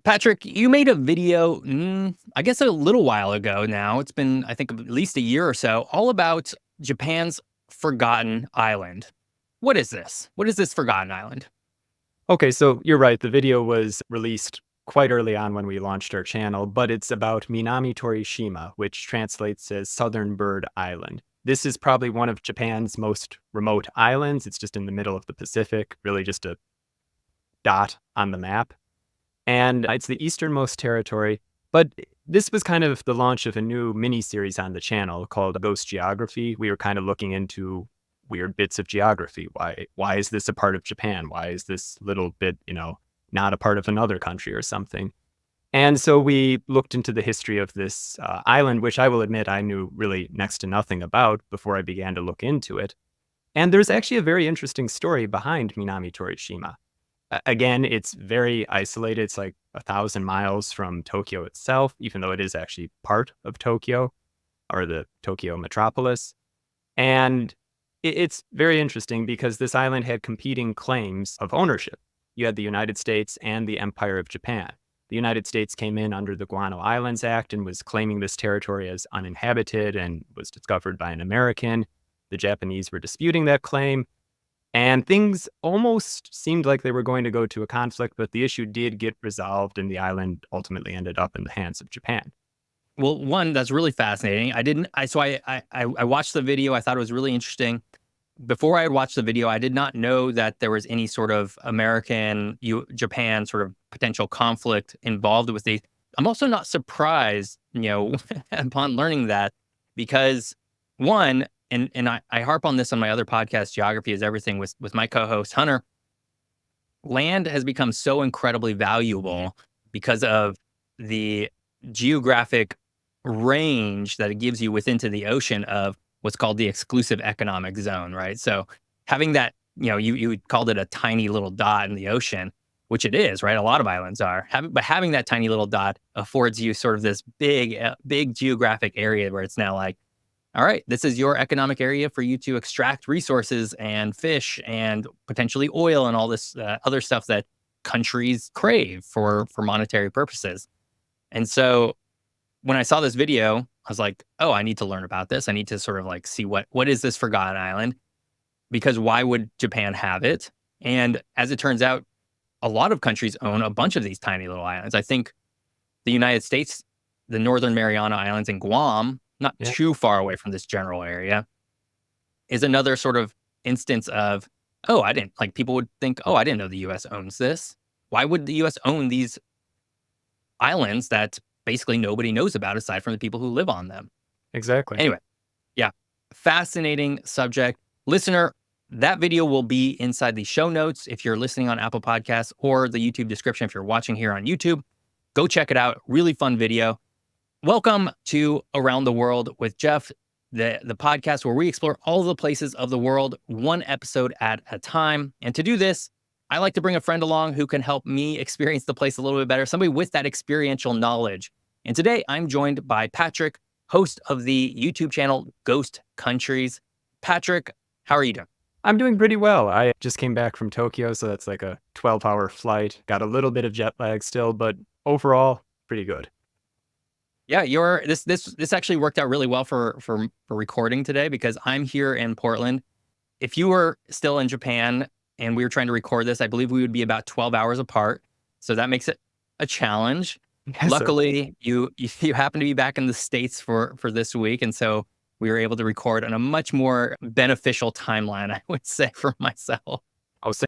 Patrick, you made a video, I guess a little while ago now. It's been, I think, at least a year or so, all about Japan's forgotten island. What is this? What is this forgotten island? Okay, so you're right. The video was released quite early on when we launched our channel, but it's about Minami Torishima, which translates as Southern Bird Island. This is probably one of Japan's most remote islands. It's just in the middle of the Pacific, really just a dot on the map. And it's the easternmost territory. But this was kind of the launch of a new mini series on the channel called Ghost Geography. We were kind of looking into weird bits of geography. Why is this a part of Japan? Why is this little bit, not a part of another country or something? And so we looked into the history of this island, which I will admit I knew really next to nothing about before I began to look into it. And there's actually a very interesting story behind Minami Torishima. Again, it's very isolated. It's like 1,000 miles from Tokyo itself, even though it is actually part of Tokyo or the Tokyo metropolis. And it's very interesting because this island had competing claims of ownership. You had the United States and the Empire of Japan. The United States came in under the Guano Islands Act and was claiming this territory as uninhabited and was discovered by an American. The Japanese were disputing that claim. And things almost seemed like they were going to go to a conflict, but the issue did get resolved and the island ultimately ended up in the hands of Japan. Well, one, that's really fascinating. I watched the video. I thought it was really interesting. Before I had watched the video, I did not know that there was any sort of Japan sort of potential conflict involved with these. I'm also not surprised, upon learning that, because one, and I harp on this on my other podcast, Geography is Everything, with my co-host Hunter. Land has become so incredibly valuable because of the geographic range that it gives you within to the ocean of what's called the exclusive economic zone, right? So having that, you called it a tiny little dot in the ocean, which it is, right? A lot of islands are. But having that tiny little dot affords you sort of this big geographic area where it's now like, all right, this is your economic area for you to extract resources and fish and potentially oil and all this other stuff that countries crave for monetary purposes. And so when I saw this video, I was like, oh, I need to learn about this. I need to sort of like see what is this forgotten island? Because why would Japan have it? And as it turns out, a lot of countries own a bunch of these tiny little islands. I think the United States, the Northern Mariana Islands and Guam, not too far away from this general area, is another sort of instance of, people would think, oh, I didn't know the U.S. owns this. Why would the U.S. own these islands that basically nobody knows about aside from the people who live on them? Exactly. Anyway, yeah, fascinating subject. Listener, that video will be inside the show notes if you're listening on Apple Podcasts, or the YouTube description if you're watching here on YouTube. Go check it out. Really fun video. Welcome to Around the World with Geoff, the podcast where we explore all the places of the world, one episode at a time. And to do this, I like to bring a friend along who can help me experience the place a little bit better, somebody with that experiential knowledge. And today I'm joined by Patrick, host of the YouTube channel Ghost Countries. Patrick, how are you doing? I'm doing pretty well. I just came back from Tokyo, so that's like a 12-hour flight. Got a little bit of jet lag still, but overall, pretty good. Yeah, this actually worked out really well for recording today because I'm here in Portland. If you were still in Japan and we were trying to record this, I believe we would be about 12 hours apart. So that makes it a challenge. Yes, Luckily, you happen to be back in the States for this week, and so we were able to record on a much more beneficial timeline, I would say, for myself.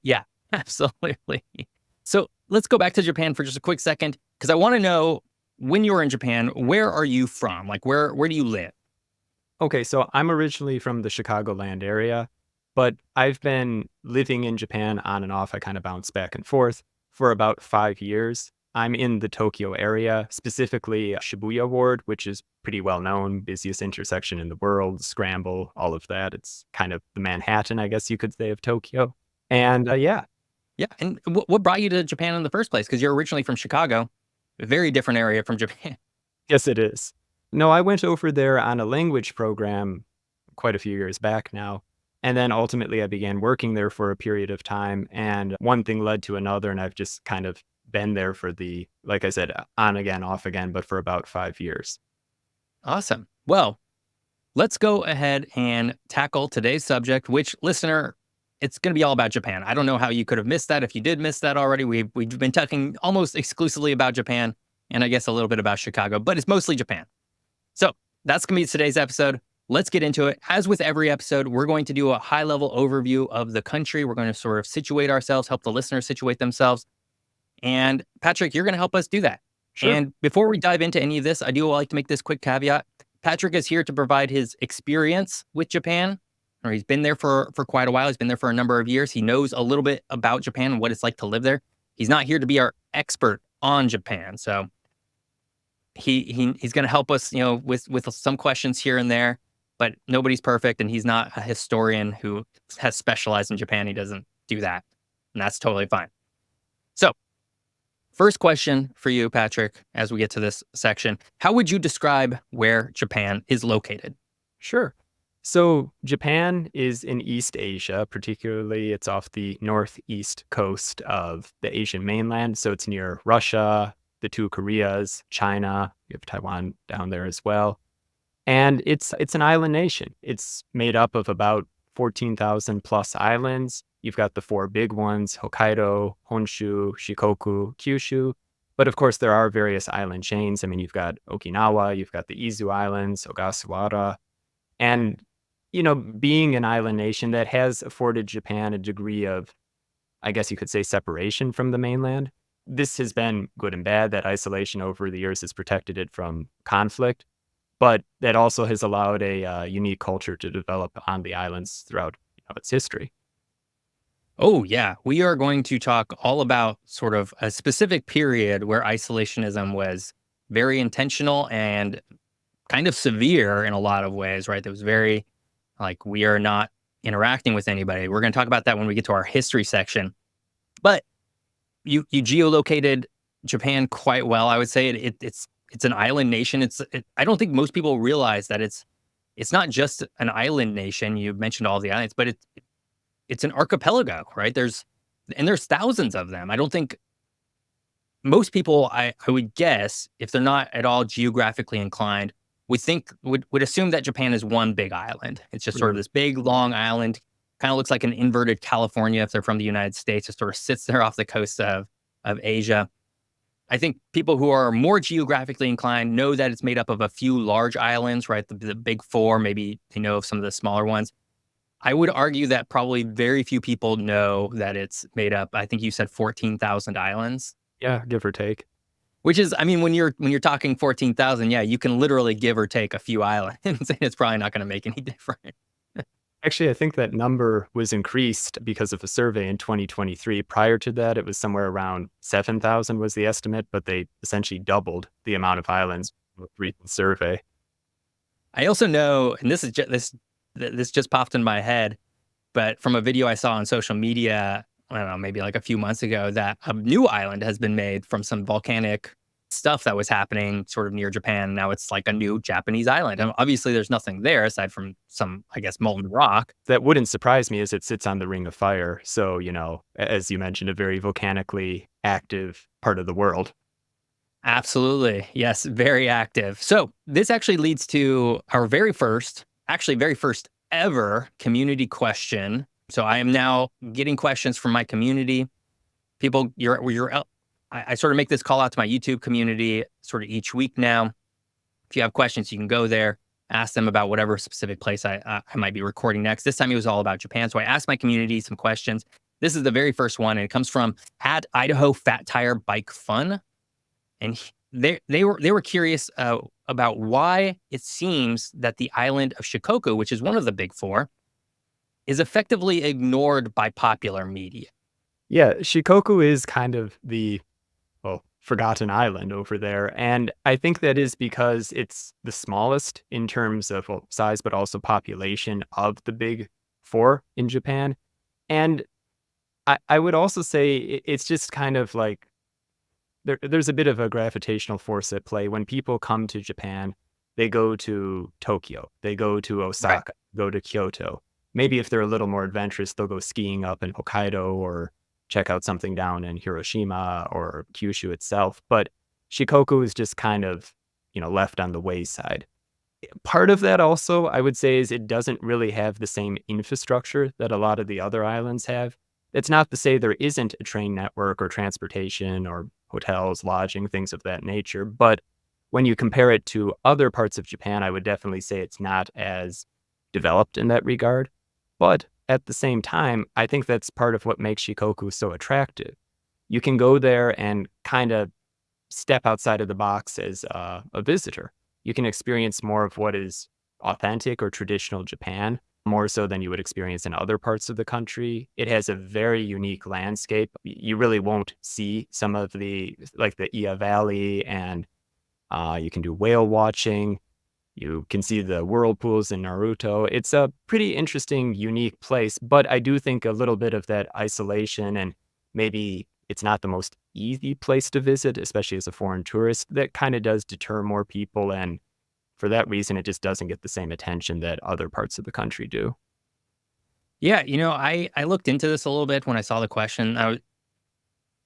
Yeah, absolutely. So let's go back to Japan for just a quick second, because I want to know, when you were in Japan, where are you from? Like, where do you live? Okay, so I'm originally from the Chicagoland area, but I've been living in Japan on and off. I kind of bounce back and forth for about 5 years. I'm in the Tokyo area, specifically Shibuya Ward, which is pretty well known, busiest intersection in the world, scramble, all of that. It's kind of the Manhattan, I guess you could say, of Tokyo. And yeah. Yeah, and what brought you to Japan in the first place? Because you're originally from Chicago. A very different area from Japan. Yes, it is. No, I went over there on a language program quite a few years back now. And then ultimately I began working there for a period of time. And one thing led to another. And I've just kind of been there for like I said, on again, off again, but for about 5 years. Awesome. Well, let's go ahead and tackle today's subject, which, listener, it's going to be all about Japan. I don't know how you could have missed that. If you did miss that already, we've been talking almost exclusively about Japan, and I guess a little bit about Chicago, but it's mostly Japan. So that's going to be today's episode. Let's get into it. As with every episode, we're going to do a high-level overview of the country. We're going to sort of situate ourselves, help the listeners situate themselves. And Patrick, you're going to help us do that. Sure. And before we dive into any of this, I do like to make this quick caveat. Patrick is here to provide his experience with Japan, or he's been there for quite a while. He's been there for a number of years. He knows a little bit about Japan and what it's like to live there. He's not here to be our expert on Japan. So he's going to help us, with some questions here and there, but nobody's perfect. And he's not a historian who has specialized in Japan. He doesn't do that. And that's totally fine. So first question for you, Patrick, as we get to this section, how would you describe where Japan is located? Sure. So Japan is in East Asia, particularly it's off the northeast coast of the Asian mainland. So it's near Russia, the two Koreas, China, you have Taiwan down there as well. And it's an island nation. It's made up of about 14,000 plus islands. You've got the four big ones, Hokkaido, Honshu, Shikoku, Kyushu. But of course, there are various island chains. I mean, you've got Okinawa, you've got the Izu Islands, Ogasawara. And, being an island nation, that has afforded Japan a degree of, I guess you could say, separation from the mainland. This has been good and bad. That isolation over the years has protected it from conflict. But that also has allowed a unique culture to develop on the islands throughout its history. Oh, yeah. We are going to talk all about sort of a specific period where isolationism was very intentional and kind of severe in a lot of ways, right? That was very like, we are not interacting with anybody. We're going to talk about that when we get to our history section. But you geolocated Japan quite well. I would say it's an island nation. I don't think most people realize that it's not just an island nation. You mentioned all the islands, but it's an archipelago, right? There's thousands of them. I don't think most people, I would guess, if they're not at all geographically inclined, would assume that Japan is one big island. It's just sort of this big, long island, kind of looks like an inverted California if they're from the United States. It sort of sits there off the coast of Asia. I think people who are more geographically inclined know that it's made up of a few large islands, right? The big four, maybe they know of some of the smaller ones. I would argue that probably very few people know that it's made up. I think you said 14,000 islands. Yeah, give or take. Which is, I mean, when you're talking 14,000, yeah, you can literally give or take a few islands, and it's probably not going to make any difference. Actually, I think that number was increased because of a survey in 2023. Prior to that, it was somewhere around 7,000 was the estimate, but they essentially doubled the amount of islands with the recent survey. I also know, and this just popped in my head, but from a video I saw on social media, I don't know, maybe like a few months ago, that a new island has been made from some volcanic stuff that was happening sort of near Japan. Now it's like a new Japanese island. And obviously there's nothing there aside from some, I guess, molten rock. That wouldn't surprise me as it sits on the Ring of Fire. So, as you mentioned, a very volcanically active part of the world. Absolutely. Yes, very active. So this actually leads to our very first ever community question. So I am now getting questions from my community. People, I sort of make this call out to my YouTube community sort of each week now. If you have questions, you can go there, ask them about whatever specific place I might be recording next. This time it was all about Japan. So I asked my community some questions. This is the very first one, and it comes from @Idaho Fat Tire Bike Fun. And they were curious about why it seems that the island of Shikoku, which is one of the big four, is effectively ignored by popular media. Yeah, Shikoku is kind of the forgotten island over there. And I think that is because it's the smallest in terms of size, but also population of the big four in Japan. And I would also say it's just kind of like there's a bit of a gravitational force at play. When people come to Japan, they go to Tokyo, they go to Osaka, go to Kyoto. Maybe if they're a little more adventurous, they'll go skiing up in Hokkaido or check out something down in Hiroshima or Kyushu itself. But Shikoku is just kind of, left on the wayside. Part of that also, I would say, is it doesn't really have the same infrastructure that a lot of the other islands have. It's not to say there isn't a train network or transportation or hotels, lodging, things of that nature. But when you compare it to other parts of Japan, I would definitely say it's not as developed in that regard. But at the same time, I think that's part of what makes Shikoku so attractive. You can go there and kind of step outside of the box as a visitor. You can experience more of what is authentic or traditional Japan, more so than you would experience in other parts of the country. It has a very unique landscape. You really won't see some of the Iya Valley, and you can do whale watching. You can see the whirlpools in Naruto. It's a pretty interesting, unique place, but I do think a little bit of that isolation, and maybe it's not the most easy place to visit, especially as a foreign tourist, that kind of does deter more people. And for that reason, it just doesn't get the same attention that other parts of the country do. Yeah, I looked into this a little bit when I saw the question.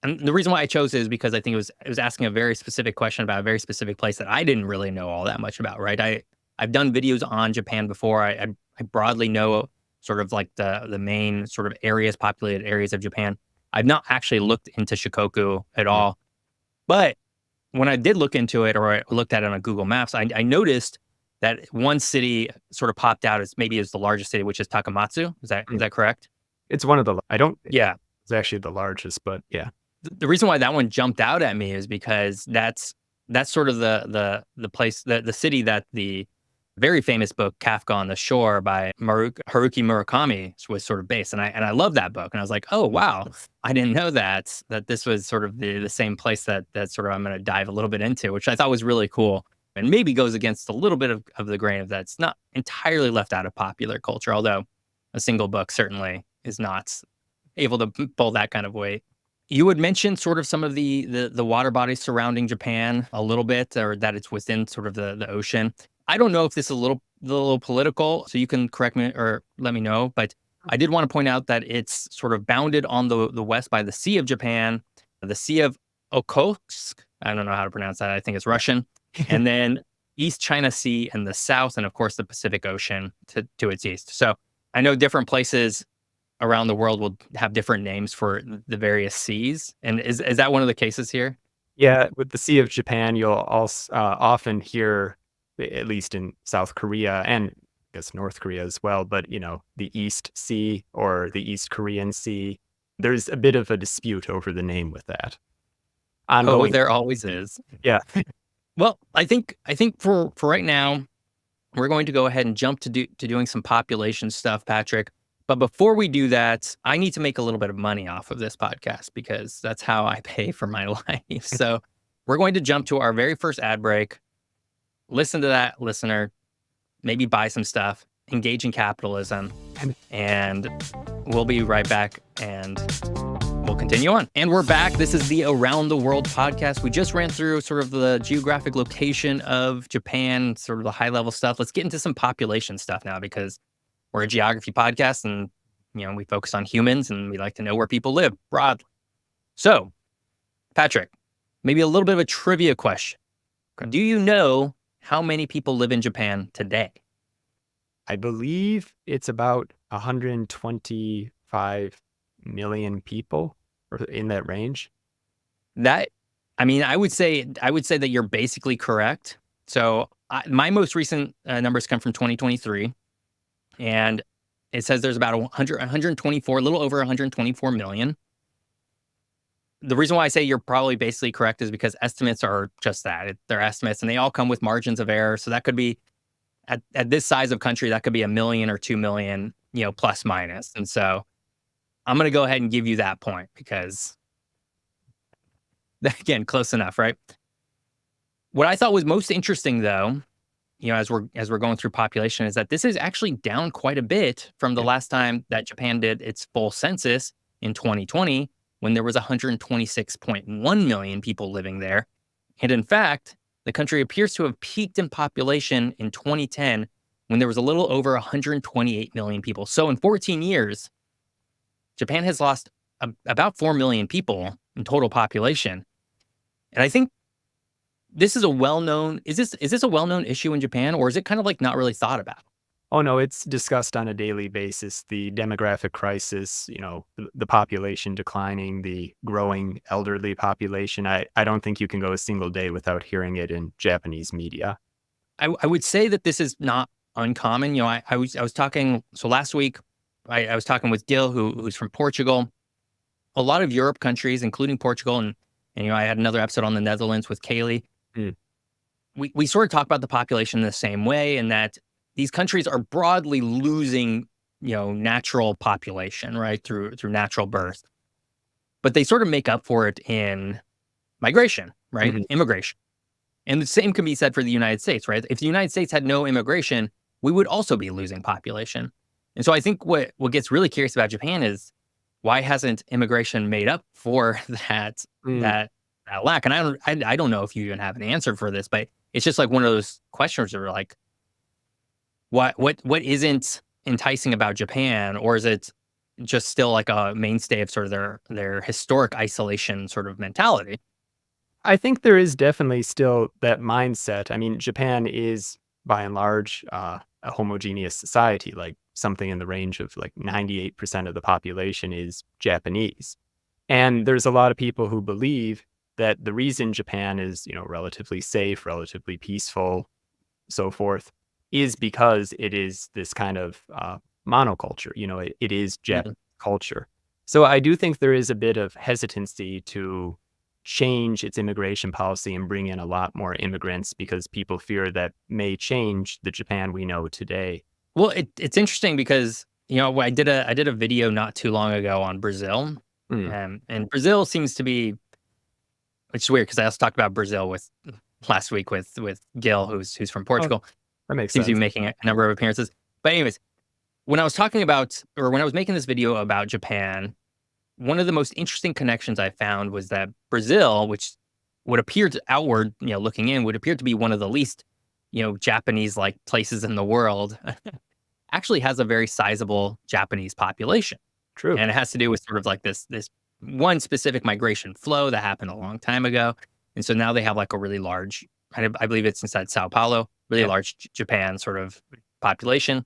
And the reason why I chose it is because I think it was asking a very specific question about a very specific place that I didn't really know all that much about, right? I've done videos on Japan before. I broadly know sort of like the main sort of areas, populated areas of Japan. I've not actually looked into Shikoku at Mm. all. But when I did look into it, or I looked at it on Google Maps, I noticed that one city sort of popped out as maybe as the largest city, which is Takamatsu. Is that correct? It's one of the, I don't, Yeah. it's actually the largest, but yeah. The reason why that one jumped out at me is because that's sort of the place, the city that the very famous book Kafka on the Shore by Haruki Murakami was sort of based, and I love that book, and I was like, oh wow, I didn't know that this was sort of the same place that sort of I'm going to dive a little bit into, which I thought was really cool, and maybe goes against a little bit of the grain of that's not entirely left out of popular culture, although a single book certainly is not able to pull that kind of weight. You would mention sort of some of the water bodies surrounding Japan a little bit, or that it's within sort of the ocean. I don't know if this is a little political, so you can correct me or let me know. But I did want to point out that it's sort of bounded on the west by the Sea of Japan, the Sea of Okhotsk. I don't know how to pronounce that. I think it's Russian, and then East China Sea in the south, and of course the Pacific Ocean to its east. So I know different places around the world will have different names for the various seas. And is that one of the cases here? Yeah, with the Sea of Japan, you'll also often hear, at least in South Korea and I guess North Korea as well, but the East Sea or the East Korean Sea. There's a bit of a dispute over the name with that. Oh, Ongoing. there always is. Yeah. Well, I think for right now, we're going to go ahead and jump to doing some population stuff, Patrick. But before we do that, I need to make a little bit of money off of this podcast because that's how I pay for my life. So we're going to jump to our very first ad break. Listen to that, listener. Maybe buy some stuff, engage in capitalism, and we'll be right back and we'll continue on. And we're back. This is the Around the World podcast. We just ran through sort of the geographic location of Japan, sort of the high level stuff. Let's get into some population stuff now because we're a geography podcast and we focus on humans and we like to know where people live broadly. So, Patrick, maybe a little bit of a trivia question. Okay. Do you know how many people live in Japan today? I believe it's about 125 million people or in that range. I would say that you're basically correct. So, my most recent numbers come from 2023. And it says there's about 124, a little over 124 million. The reason why I say you're probably basically correct is because estimates are just that. They're estimates and they all come with margins of error. So that could be at this size of country, that could be 1 million or 2 million, plus minus. And so I'm going to go ahead and give you that point because again, close enough, right? What I thought was most interesting though, as we're going through population, is that this is actually down quite a bit from the last time that Japan did its full census in 2020, when there was 126.1 million people living there. And in fact, the country appears to have peaked in population in 2010, when there was a little over 128 million people. So in 14 years, Japan has lost about 4 million people in total population. And I think this is a well-known is this a well-known issue in Japan, or is it kind of like not really thought about? Oh, no, it's discussed on a daily basis. The demographic crisis, the population declining, the growing elderly population. I don't think you can go a single day without hearing it in Japanese media. I would say that this is not uncommon. I was talking so last week. I was talking with Gil, who's from Portugal. A lot of Europe countries, including Portugal, and I had another episode on the Netherlands with Kaylee. Mm. We sort of talk about the population in the same way, and that these countries are broadly losing, natural population, right, through natural birth, but they sort of make up for it in migration, right, Mhm. immigration. And the same can be said for the United States, right? If the United States had no immigration, we would also be losing population. And so I think what gets really curious about Japan is why hasn't immigration made up for Mm. that lack? And I don't know if you even have an answer for this, but it's just like one of those questions that are like, what isn't enticing about Japan, or is it just still like a mainstay of sort of their historic isolation sort of mentality? I think there is definitely still that mindset. I mean, Japan is by and large a homogeneous society, like something in the range of like 98% of the population is Japanese. And there's a lot of people who believe that the reason Japan is, relatively safe, relatively peaceful, so forth, is because it is this kind of monoculture. It is Japanese Mhm. culture. So I do think there is a bit of hesitancy to change its immigration policy and bring in a lot more immigrants because people fear that may change the Japan we know today. Well, it's interesting because I did a video not too long ago on Brazil, Mm. and Brazil seems to be, which is weird because I also talked about Brazil with last week with Gil, who's from Oh, Portugal, that makes seems to be sense. making a number of appearances. But anyways, when I was talking about, or when I was making this video about Japan, one of the most interesting connections I found was that Brazil, which would appear to outward, looking in, would appear to be one of the least, Japanese like places in the world, actually has a very sizable Japanese population. True. And it has to do with sort of like this one specific migration flow that happened a long time ago. And so now they have like a really large, I believe it's inside Sao Paulo, really Yeah. large Japan sort of population.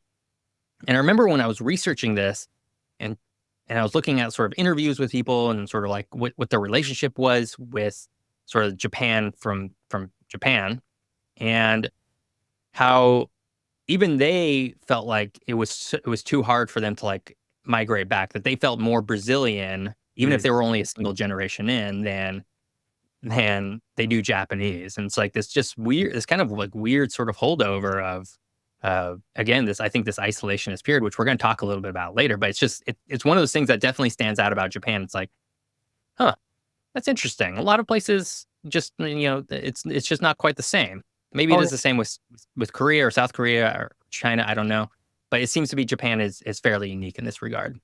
And I remember when I was researching this, and I was looking at sort of interviews with people and sort of like what their relationship was with sort of Japan from Japan, and how even they felt like it was too hard for them to like migrate back. That they felt more Brazilian, even if Mm. they were only a single generation in, than they do Japanese. And it's like this just weird, this kind of like weird sort of holdover of, again, this, I think this isolationist period, which we're going to talk a little bit about later, but it's one of those things that definitely stands out about Japan. It's like, huh, that's interesting. A lot of places just, it's just not quite the same. Maybe it Oh, is the same with Korea or South Korea or China. I don't know, but it seems to be Japan is fairly unique in this regard.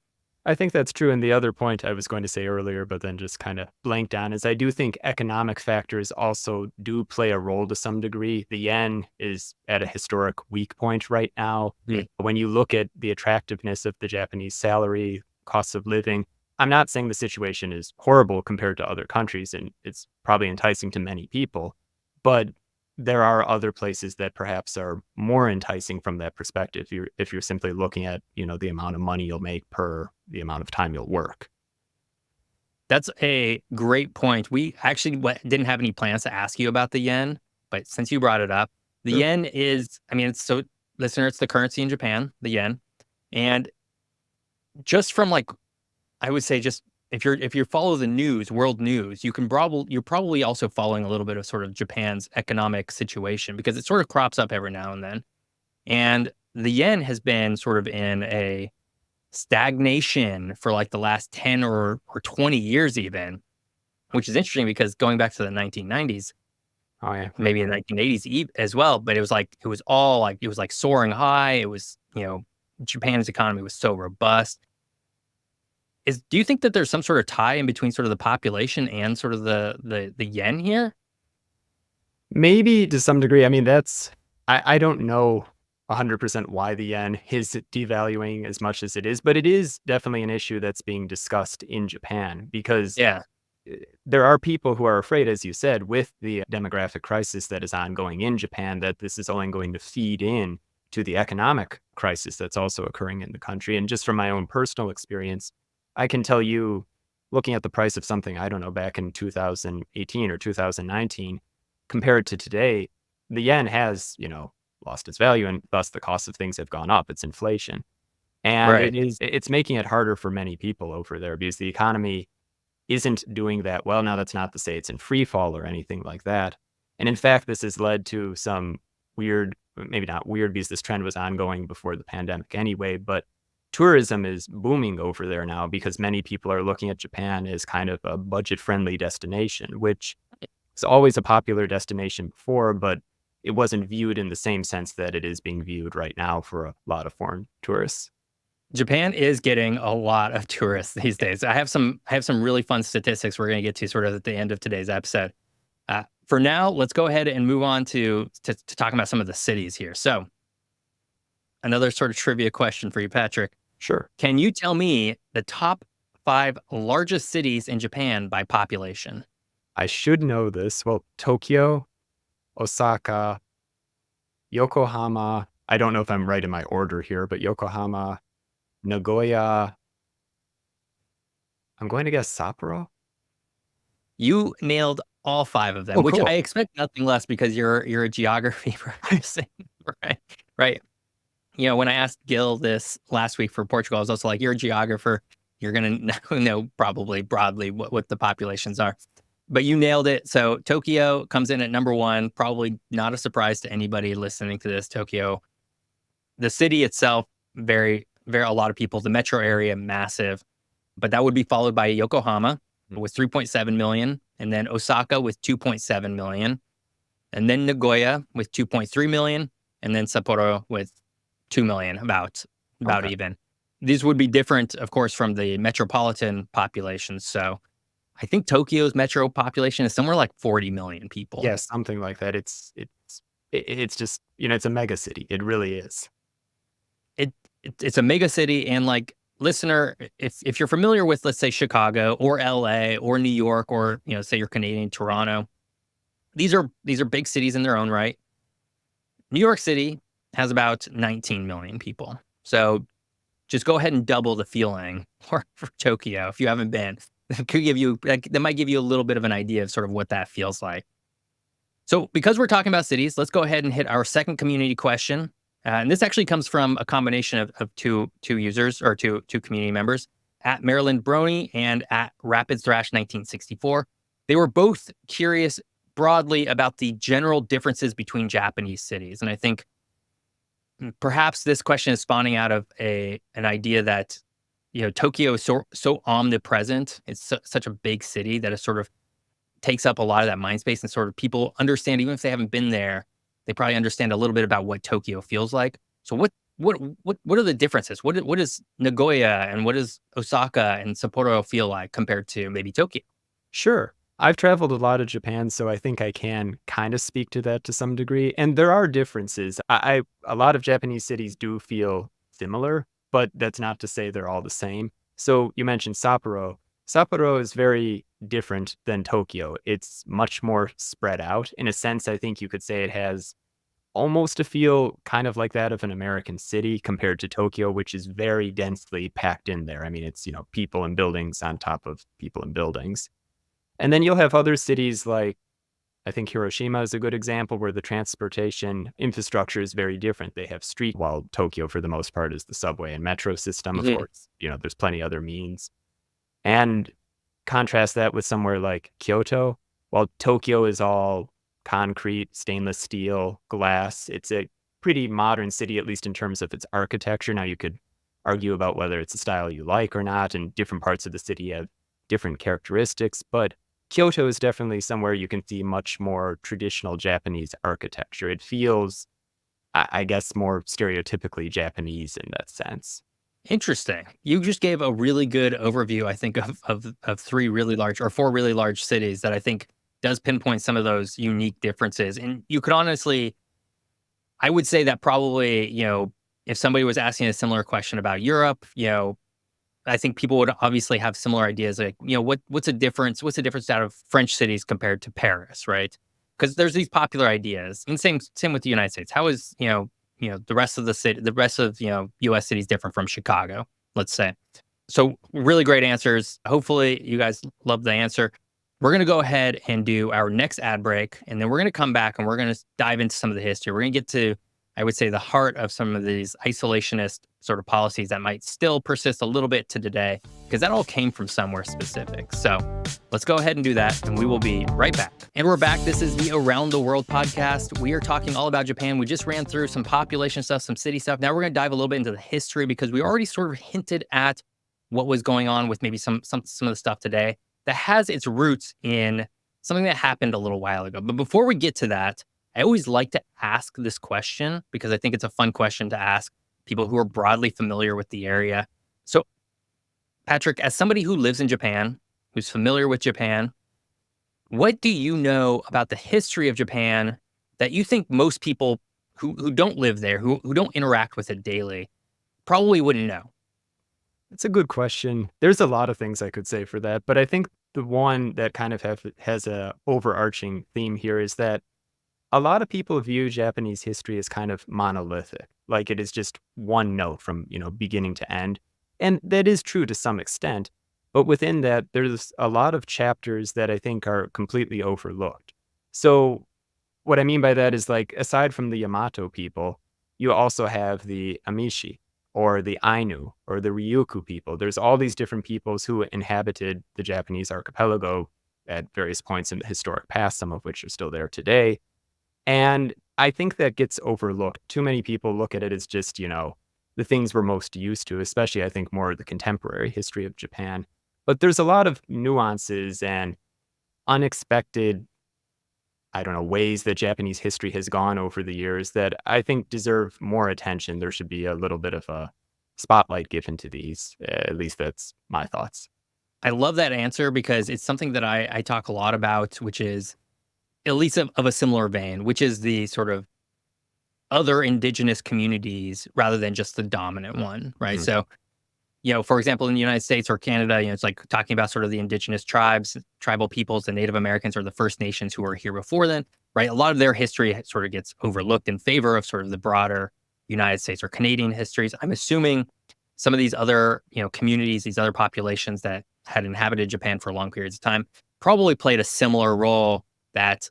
I think that's true. And the other point I was going to say earlier, but then just kind of blanked on, is I do think economic factors also do play a role to some degree. The yen is at a historic weak point right now. Mm. When you look at the attractiveness of the Japanese salary, costs of living, I'm not saying the situation is horrible compared to other countries, and it's probably enticing to many people, but there are other places that perhaps are more enticing from that perspective. If you're simply looking at, the amount of money you'll make per the amount of time you'll work. That's a great point. We actually didn't have any plans to ask you about the yen, but since you brought it up, the Sure. yen is, I mean, it's so, listener, it's the currency in Japan, the yen. And just from like, I would say just if you follow the news, world news, you're probably also following a little bit of sort of Japan's economic situation because it sort of crops up every now and then. And the yen has been sort of in a stagnation for like the last 10 or 20 years even, which is interesting because going back to the 1990s, Oh yeah. maybe in the 1980s as well, but it was all like it was like soaring high. It was, Japan's economy was so robust. Do you think that there's some sort of tie in between sort of the population and sort of the yen here? Maybe to some degree. I mean, I don't know 100% why the yen is devaluing as much as it is, but it is definitely an issue that's being discussed in Japan because Yeah. there are people who are afraid, as you said, with the demographic crisis that is ongoing in Japan, that this is only going to feed in to the economic crisis that's also occurring in the country. And just from my own personal experience, I can tell you, looking at the price of something, I don't know, back in 2018 or 2019, compared to today, the yen has, lost its value and thus the cost of things have gone up. It's inflation. And Right. it's making it harder for many people over there because the economy isn't doing that well. Now, that's not to say it's in free fall or anything like that. And in fact, this has led to some weird, maybe not weird because this trend was ongoing before the pandemic anyway, but tourism is booming over there now because many people are looking at Japan as kind of a budget friendly destination, which is always a popular destination before, but it wasn't viewed in the same sense that it is being viewed right now for a lot of foreign tourists. Japan is getting a lot of tourists these days. I have some really fun statistics we're going to get to sort of at the end of today's episode. For now, let's go ahead and move on to talking about some of the cities here. So, another sort of trivia question for you, Patrick. Sure. Can you tell me the top 5 largest cities in Japan by population? I should know this. Well, Tokyo, Osaka, Yokohama. I don't know if I'm right in my order here, but Yokohama, Nagoya. I'm going to guess Sapporo. You nailed all 5 of them, Oh, which cool. I expect nothing less because you're a geography person, right? Right. When I asked Gil this last week for Portugal, I was also like, "You're a geographer. You're gonna know probably broadly what the populations are." But you nailed it. So Tokyo comes in at number 1, probably not a surprise to anybody listening to this. Tokyo, the city itself, very, very a lot of people. The metro area, massive, but that would be followed by Yokohama Mm. with 3.7 million, and then Osaka with 2.7 million, and then Nagoya with 2.3 million, and then Sapporo with 2 million, about Okay. even. These would be different, of course, from the metropolitan population. So I think Tokyo's metro population is somewhere like 40 million people. Yeah, something like that. It's just, it's a mega city. It really is. It's a mega city, and like listener, if you're familiar with, let's say, Chicago or LA or New York, or say you're Canadian, Toronto, these are big cities in their own right. New York City has about 19 million people. So just go ahead and double the feeling for Tokyo if you haven't been. That might give you a little bit of an idea of sort of what that feels like. So because we're talking about cities, let's go ahead and hit our second community question. And this actually comes from a combination of two users, or two community members, at Maryland Brony and at Rapid Thrash 1964. They were both curious broadly about the general differences between Japanese cities. And I think perhaps this question is spawning out of an idea that Tokyo is so omnipresent. It's such a big city that it sort of takes up a lot of that mind space, and sort of people understand, even if they haven't been there, they probably understand a little bit about what Tokyo feels like. So what are the differences? What does Nagoya and what does Osaka and Sapporo feel like compared to maybe Tokyo? Sure. I've traveled a lot of Japan, so I think I can kind of speak to that to some degree. And there are differences. A lot of Japanese cities do feel similar, but that's not to say they're all the same. So you mentioned Sapporo. Sapporo is very different than Tokyo. It's much more spread out. In a sense, I think you could say it has almost a feel kind of like that of an American city compared to Tokyo, which is very densely packed in there. I mean, it's, people and buildings on top of people and buildings. And then you'll have other cities like, I think Hiroshima is a good example where the transportation infrastructure is very different. They have street, while Tokyo, for the most part, is the subway and metro system. Of Mhm. course, there's plenty other means. And contrast that with somewhere like Kyoto. While Tokyo is all concrete, stainless steel, glass, it's a pretty modern city, at least in terms of its architecture. Now, you could argue about whether it's a style you like or not, and different parts of the city have different characteristics, but Kyoto is definitely somewhere you can see much more traditional Japanese architecture. It feels, I guess, more stereotypically Japanese in that sense. Interesting. You just gave a really good overview, I think, of 3 really large, or 4 really large cities that I think does pinpoint some of those unique differences. And you could honestly I would say that probably, if somebody was asking a similar question about Europe, I think people would obviously have similar ideas. Like, what's a difference? What's the difference out of French cities compared to Paris, right? Because there's these popular ideas, and same with the United States. How is the rest of the city, the rest of U.S. cities different from Chicago? Let's say. So really great answers. Hopefully you guys love the answer. We're going to go ahead and do our next ad break, and then we're going to come back and we're going to dive into some of the history. We're going to get to, I would say, the heart of some of these isolationist sort of policies that might still persist a little bit to today, because that all came from somewhere specific. So let's go ahead and do that, and we will be right back. And we're back. This is the Around the World podcast. We are talking all about Japan. We just ran through some population stuff, some city stuff. Now we're going to dive a little bit into the history, because we already sort of hinted at what was going on with maybe some of the stuff today that has its roots in something that happened a little while ago. But before we get to that, I always like to ask this question because I think it's a fun question to ask people who are broadly familiar with the area. So, Patrick, as somebody who lives in Japan, who's familiar with Japan, what do you know about the history of Japan that you think most people who don't live there, who don't interact with it daily, probably wouldn't know? It's a good question. There's a lot of things I could say for that, but I think the one that kind of has a overarching theme here is that a lot of people view Japanese history as kind of monolithic, like it is just one note from, beginning to end. And that is true to some extent, but within that, there's a lot of chapters that I think are completely overlooked. So what I mean by that is, like, aside from the Yamato people, you also have the Amishi, or the Ainu, or the Ryukyu people. There's all these different peoples who inhabited the Japanese archipelago at various points in the historic past, some of which are still there today. And I think that gets overlooked. Too many people look at it as just, the things we're most used to, especially, I think, more the contemporary history of Japan. But there's a lot of nuances and unexpected, I don't know, ways that Japanese history has gone over the years that I think deserve more attention. There should be a little bit of a spotlight given to these. At least that's my thoughts. I love that answer because it's something that I talk a lot about, which is at least of a similar vein, which is the sort of other indigenous communities rather than just the dominant one, right? Mhm. So, for example, in the United States or Canada, it's like talking about sort of the indigenous tribes, tribal peoples, the Native Americans or the First Nations who were here before then, right? A lot of their history sort of gets overlooked in favor of sort of the broader United States or Canadian histories. I'm assuming some of these other, communities, these other populations that had inhabited Japan for long periods of time probably played a similar role, that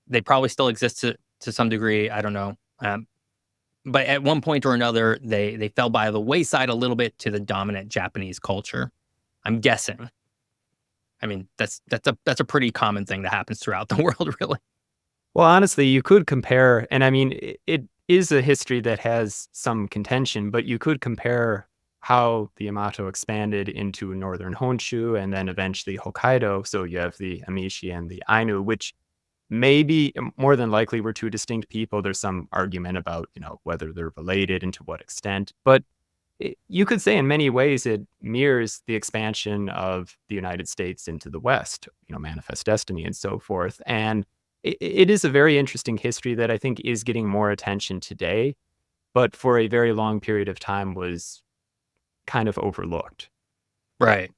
they probably still exist to some degree. I don't know. But at one point or another, they fell by the wayside a little bit to the dominant Japanese culture. I'm guessing. I mean, that's a pretty common thing that happens throughout the world, really. Well, honestly, you could compare, and I mean, it is a history that has some contention, but you could compare how the Yamato expanded into northern Honshu and then eventually Hokkaido. So you have the Amishi and the Ainu, which maybe more than likely were two distinct people. There's some argument about, whether they're related and to what extent. But you could say in many ways it mirrors the expansion of the United States into the West, Manifest Destiny and so forth. And it is a very interesting history that I think is getting more attention today, but for a very long period of time was kind of overlooked. Right.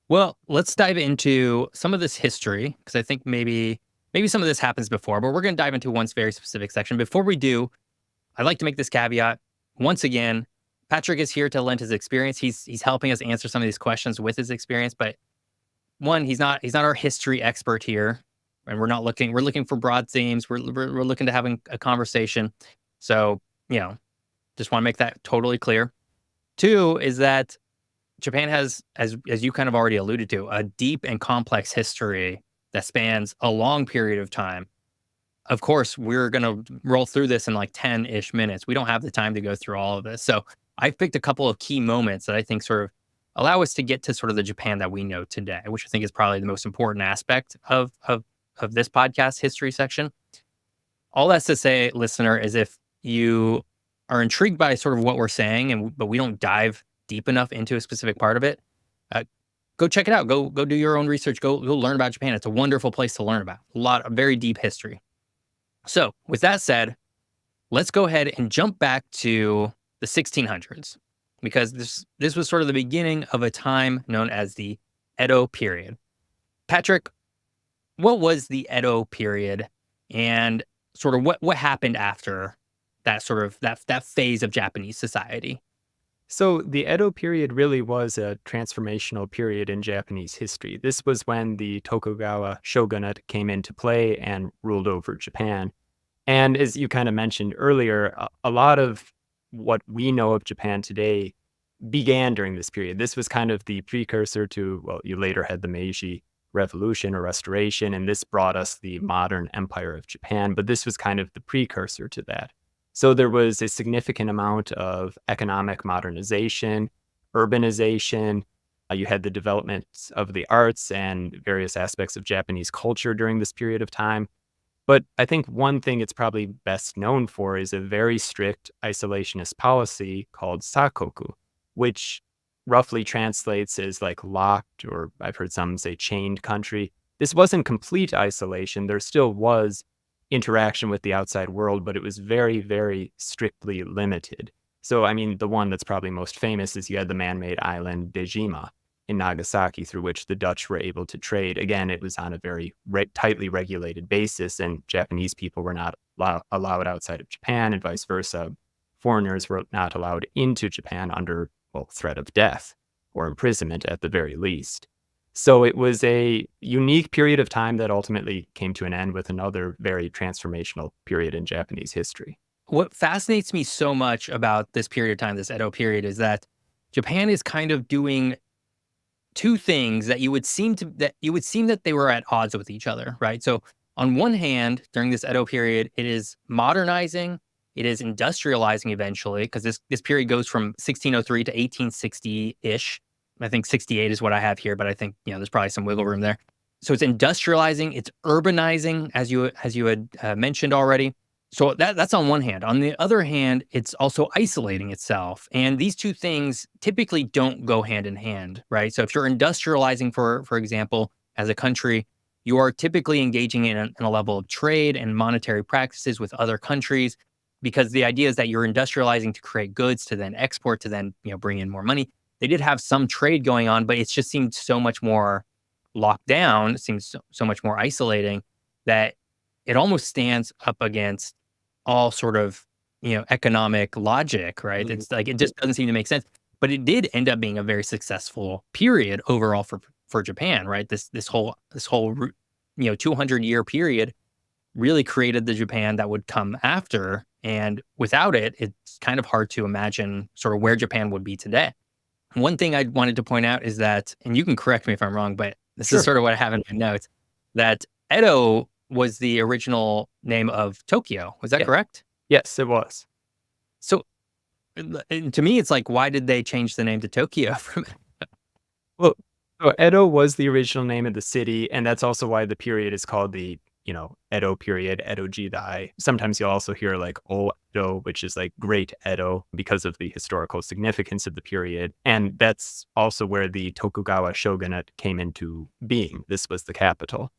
Well, let's dive into some of this history, because I think maybe some of this happens before, but we're going to dive into one very specific section. Before we do, I'd like to make this caveat. Once again, Patrick is here to lend his experience. He's helping us answer some of these questions with his experience, but one, he's not our history expert here, and we're looking for broad themes. We're looking to having a conversation. So, just want to make that totally clear. Two is that Japan has, as you kind of already alluded to, a deep and complex history that spans a long period of time. Of course, we're going to roll through this in like 10-ish minutes. We don't have the time to go through all of this. So I've picked a couple of key moments that I think sort of allow us to get to sort of the Japan that we know today, which I think is probably the most important aspect of this podcast history section. All that's to say, listener, is if you are intrigued by sort of what we're saying, but we don't dive deep enough into a specific part of it, go check it out. Go do your own research. Go learn about Japan. It's a wonderful place to learn about a lot of very deep history. So with that said, let's go ahead and jump back to the 1600s, because this was sort of the beginning of a time known as the Edo period. Patrick, what was the Edo period, and sort of what happened after that sort of that phase of Japanese society? So the Edo period really was a transformational period in Japanese history. This was when the Tokugawa shogunate came into play and ruled over Japan. And as you kind of mentioned earlier, a lot of what we know of Japan today began during this period. This was kind of the precursor to, well, you later had the Meiji Revolution or Restoration, and this brought us the modern empire of Japan. But this was kind of the precursor to that. So there was a significant amount of economic modernization, urbanization. You had the development of the arts and various aspects of Japanese culture during this period of time. But I think one thing it's probably best known for is a very strict isolationist policy called sakoku, which roughly translates as like locked, or I've heard some say chained country. This wasn't complete isolation. There still was interaction with the outside world, but it was very, very strictly limited. So, I mean, the one that's probably most famous is you had the man-made island Dejima in Nagasaki, through which the Dutch were able to trade. Again, it was on a very tightly regulated basis, and Japanese people were not allowed outside of Japan, and vice versa. Foreigners were not allowed into Japan under, well, threat of death or imprisonment at the very least. So it was a unique period of time that ultimately came to an end with another very transformational period in Japanese history. What fascinates me so much about this period of time, this Edo period, is that Japan is kind of doing two things that you would seem that they were at odds with each other, right? So on one hand, during this Edo period, it is modernizing, it is industrializing eventually, because this period goes from 1603 to 1860-ish. I think 68 is what I have here, but I think, there's probably some wiggle room there. So it's industrializing, it's urbanizing, as you had mentioned already. So that's on one hand. On the other hand, it's also isolating itself. And these two things typically don't go hand in hand, right? So if you're industrializing, for example, as a country, you are typically engaging in a level of trade and monetary practices with other countries, because the idea is that you're industrializing to create goods to then export, to then bring in more money. They did have some trade going on, but it just seemed so much more locked down. It seems so much more isolating that it almost stands up against all sort of, economic logic, right? Mhm. It's like, it just doesn't seem to make sense. But it did end up being a very successful period overall for Japan, right? This whole 200-year period really created the Japan that would come after. And without it, it's kind of hard to imagine sort of where Japan would be today. One thing I wanted to point out is that, and you can correct me if I'm wrong, but this is Sure. sort of what I have in my notes, that Edo was the original name of Tokyo. Was that Yeah. correct? Yes, it was. So, and to me, it's like, why did they change the name to Tokyo from? Well, so Edo was the original name of the city, and that's also why the period is called the, Edo period, Edo Jidai. Sometimes you'll also hear like O Edo, which is like Great Edo because of the historical significance of the period. And that's also where the Tokugawa shogunate came into being. This was the capital.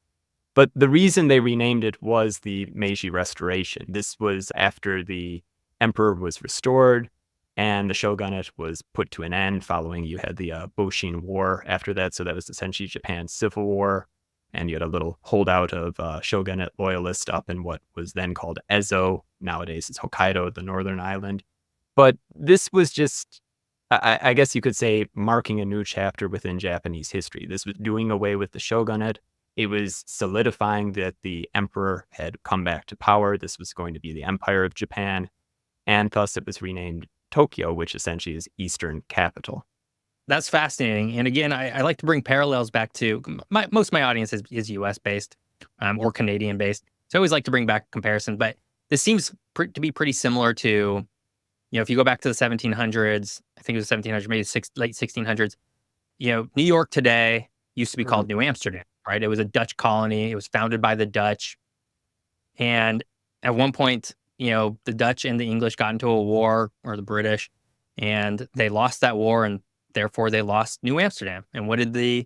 But the reason they renamed it was the Meiji Restoration. This was after the emperor was restored and the shogunate was put to an end following you had the Boshin War after that. So that was essentially Japan's civil war. And you had a little holdout of shogunate loyalists up in what was then called Ezo. Nowadays it's Hokkaido, the northern island. But this was just, I guess you could say, marking a new chapter within Japanese history. This was doing away with the shogunate. It was solidifying that the emperor had come back to power. This was going to be the Empire of Japan. And thus it was renamed Tokyo, which essentially is Eastern capital. That's fascinating. And again, I like to bring parallels back to most of my audience is US based, or Canadian based. So I always like to bring back comparison, but this seems to be pretty similar to, if you go back to the 1700s, I think it was 1700s, maybe late 1600s, New York today used to be Mhm. called New Amsterdam, right? It was a Dutch colony. It was founded by the Dutch. And at one point, the Dutch and the English got into a war, or the British, and they lost that war, and therefore they lost New Amsterdam. And what did the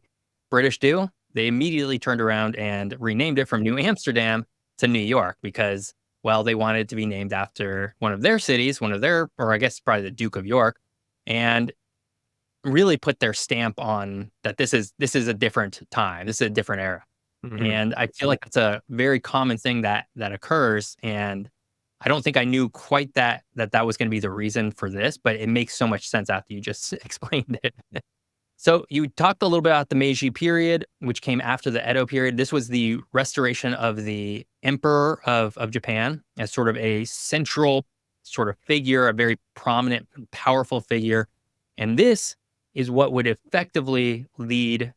British do? They immediately turned around and renamed it from New Amsterdam to New York, because Well, they wanted it to be named after one of their cities, or I guess probably the Duke of York, and really put their stamp on that this is a different time. This is a different era. Mhm. And I feel like it's a very common thing that occurs. And I don't think I knew quite that was going to be the reason for this, but it makes so much sense after you just explained it. So you talked a little bit about the Meiji period, which came after the Edo period. This was the restoration of the emperor of Japan as sort of a central sort of figure, a very prominent, powerful figure. And this is what would effectively lead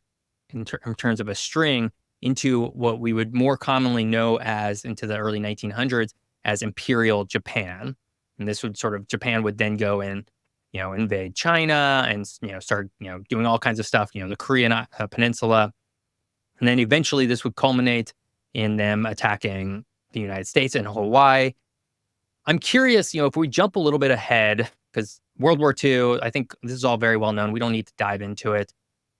in terms of a string into what we would more commonly know as into the early 1900s as Imperial Japan. And this would sort of Japan would then go and invade China and start doing all kinds of stuff. The Korean peninsula, and then eventually this would culminate in them attacking the United States and Hawaii. I'm curious, if we jump a little bit ahead, because World War II, I think this is all very well known. We don't need to dive into it.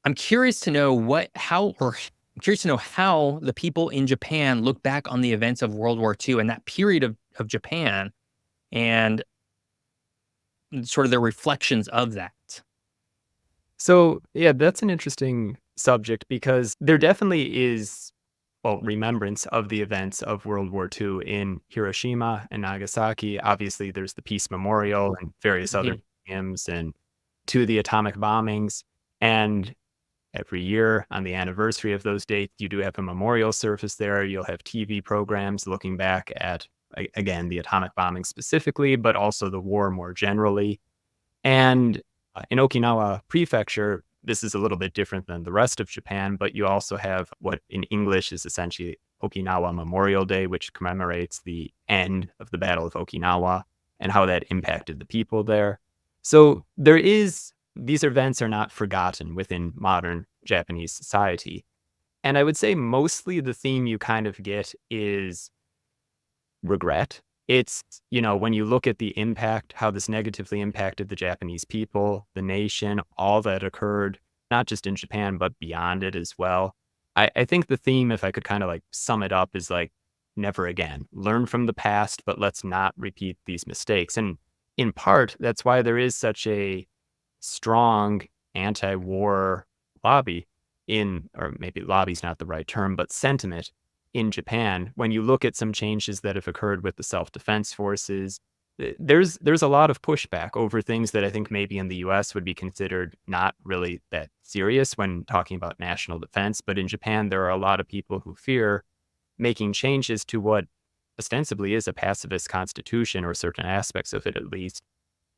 I'm curious to know I'm curious to know how the people in Japan look back on the events of World War II and that period of Japan and sort of their reflections of that. So, yeah, that's an interesting subject because there definitely is, well, remembrance of the events of World War II in Hiroshima and Nagasaki. Obviously, there's the Peace Memorial and various other Mhm. museums and to the atomic bombings. And every year on the anniversary of those dates, you do have a memorial service there. You'll have TV programs looking back at, again, the atomic bombing specifically, but also the war more generally. And in Okinawa Prefecture, this is a little bit different than the rest of Japan, but you also have what in English is essentially Okinawa Memorial Day, which commemorates the end of the Battle of Okinawa and how that impacted the people there. So these events are not forgotten within modern Japanese society. And I would say mostly the theme you kind of get is regret. It's, when you look at the impact, how this negatively impacted the Japanese people, the nation, all that occurred, not just in Japan, but beyond it as well. I think the theme, if I could kind of like sum it up, is like never again. Learn from the past, but let's not repeat these mistakes. And in part, that's why there is such a strong anti-war lobby or maybe lobby's not the right term, but sentiment in Japan. When you look at some changes that have occurred with the self-defense forces, there's a lot of pushback over things that I think maybe in the US would be considered not really that serious when talking about national defense. But in Japan, there are a lot of people who fear making changes to what ostensibly is a pacifist constitution, or certain aspects of it at least,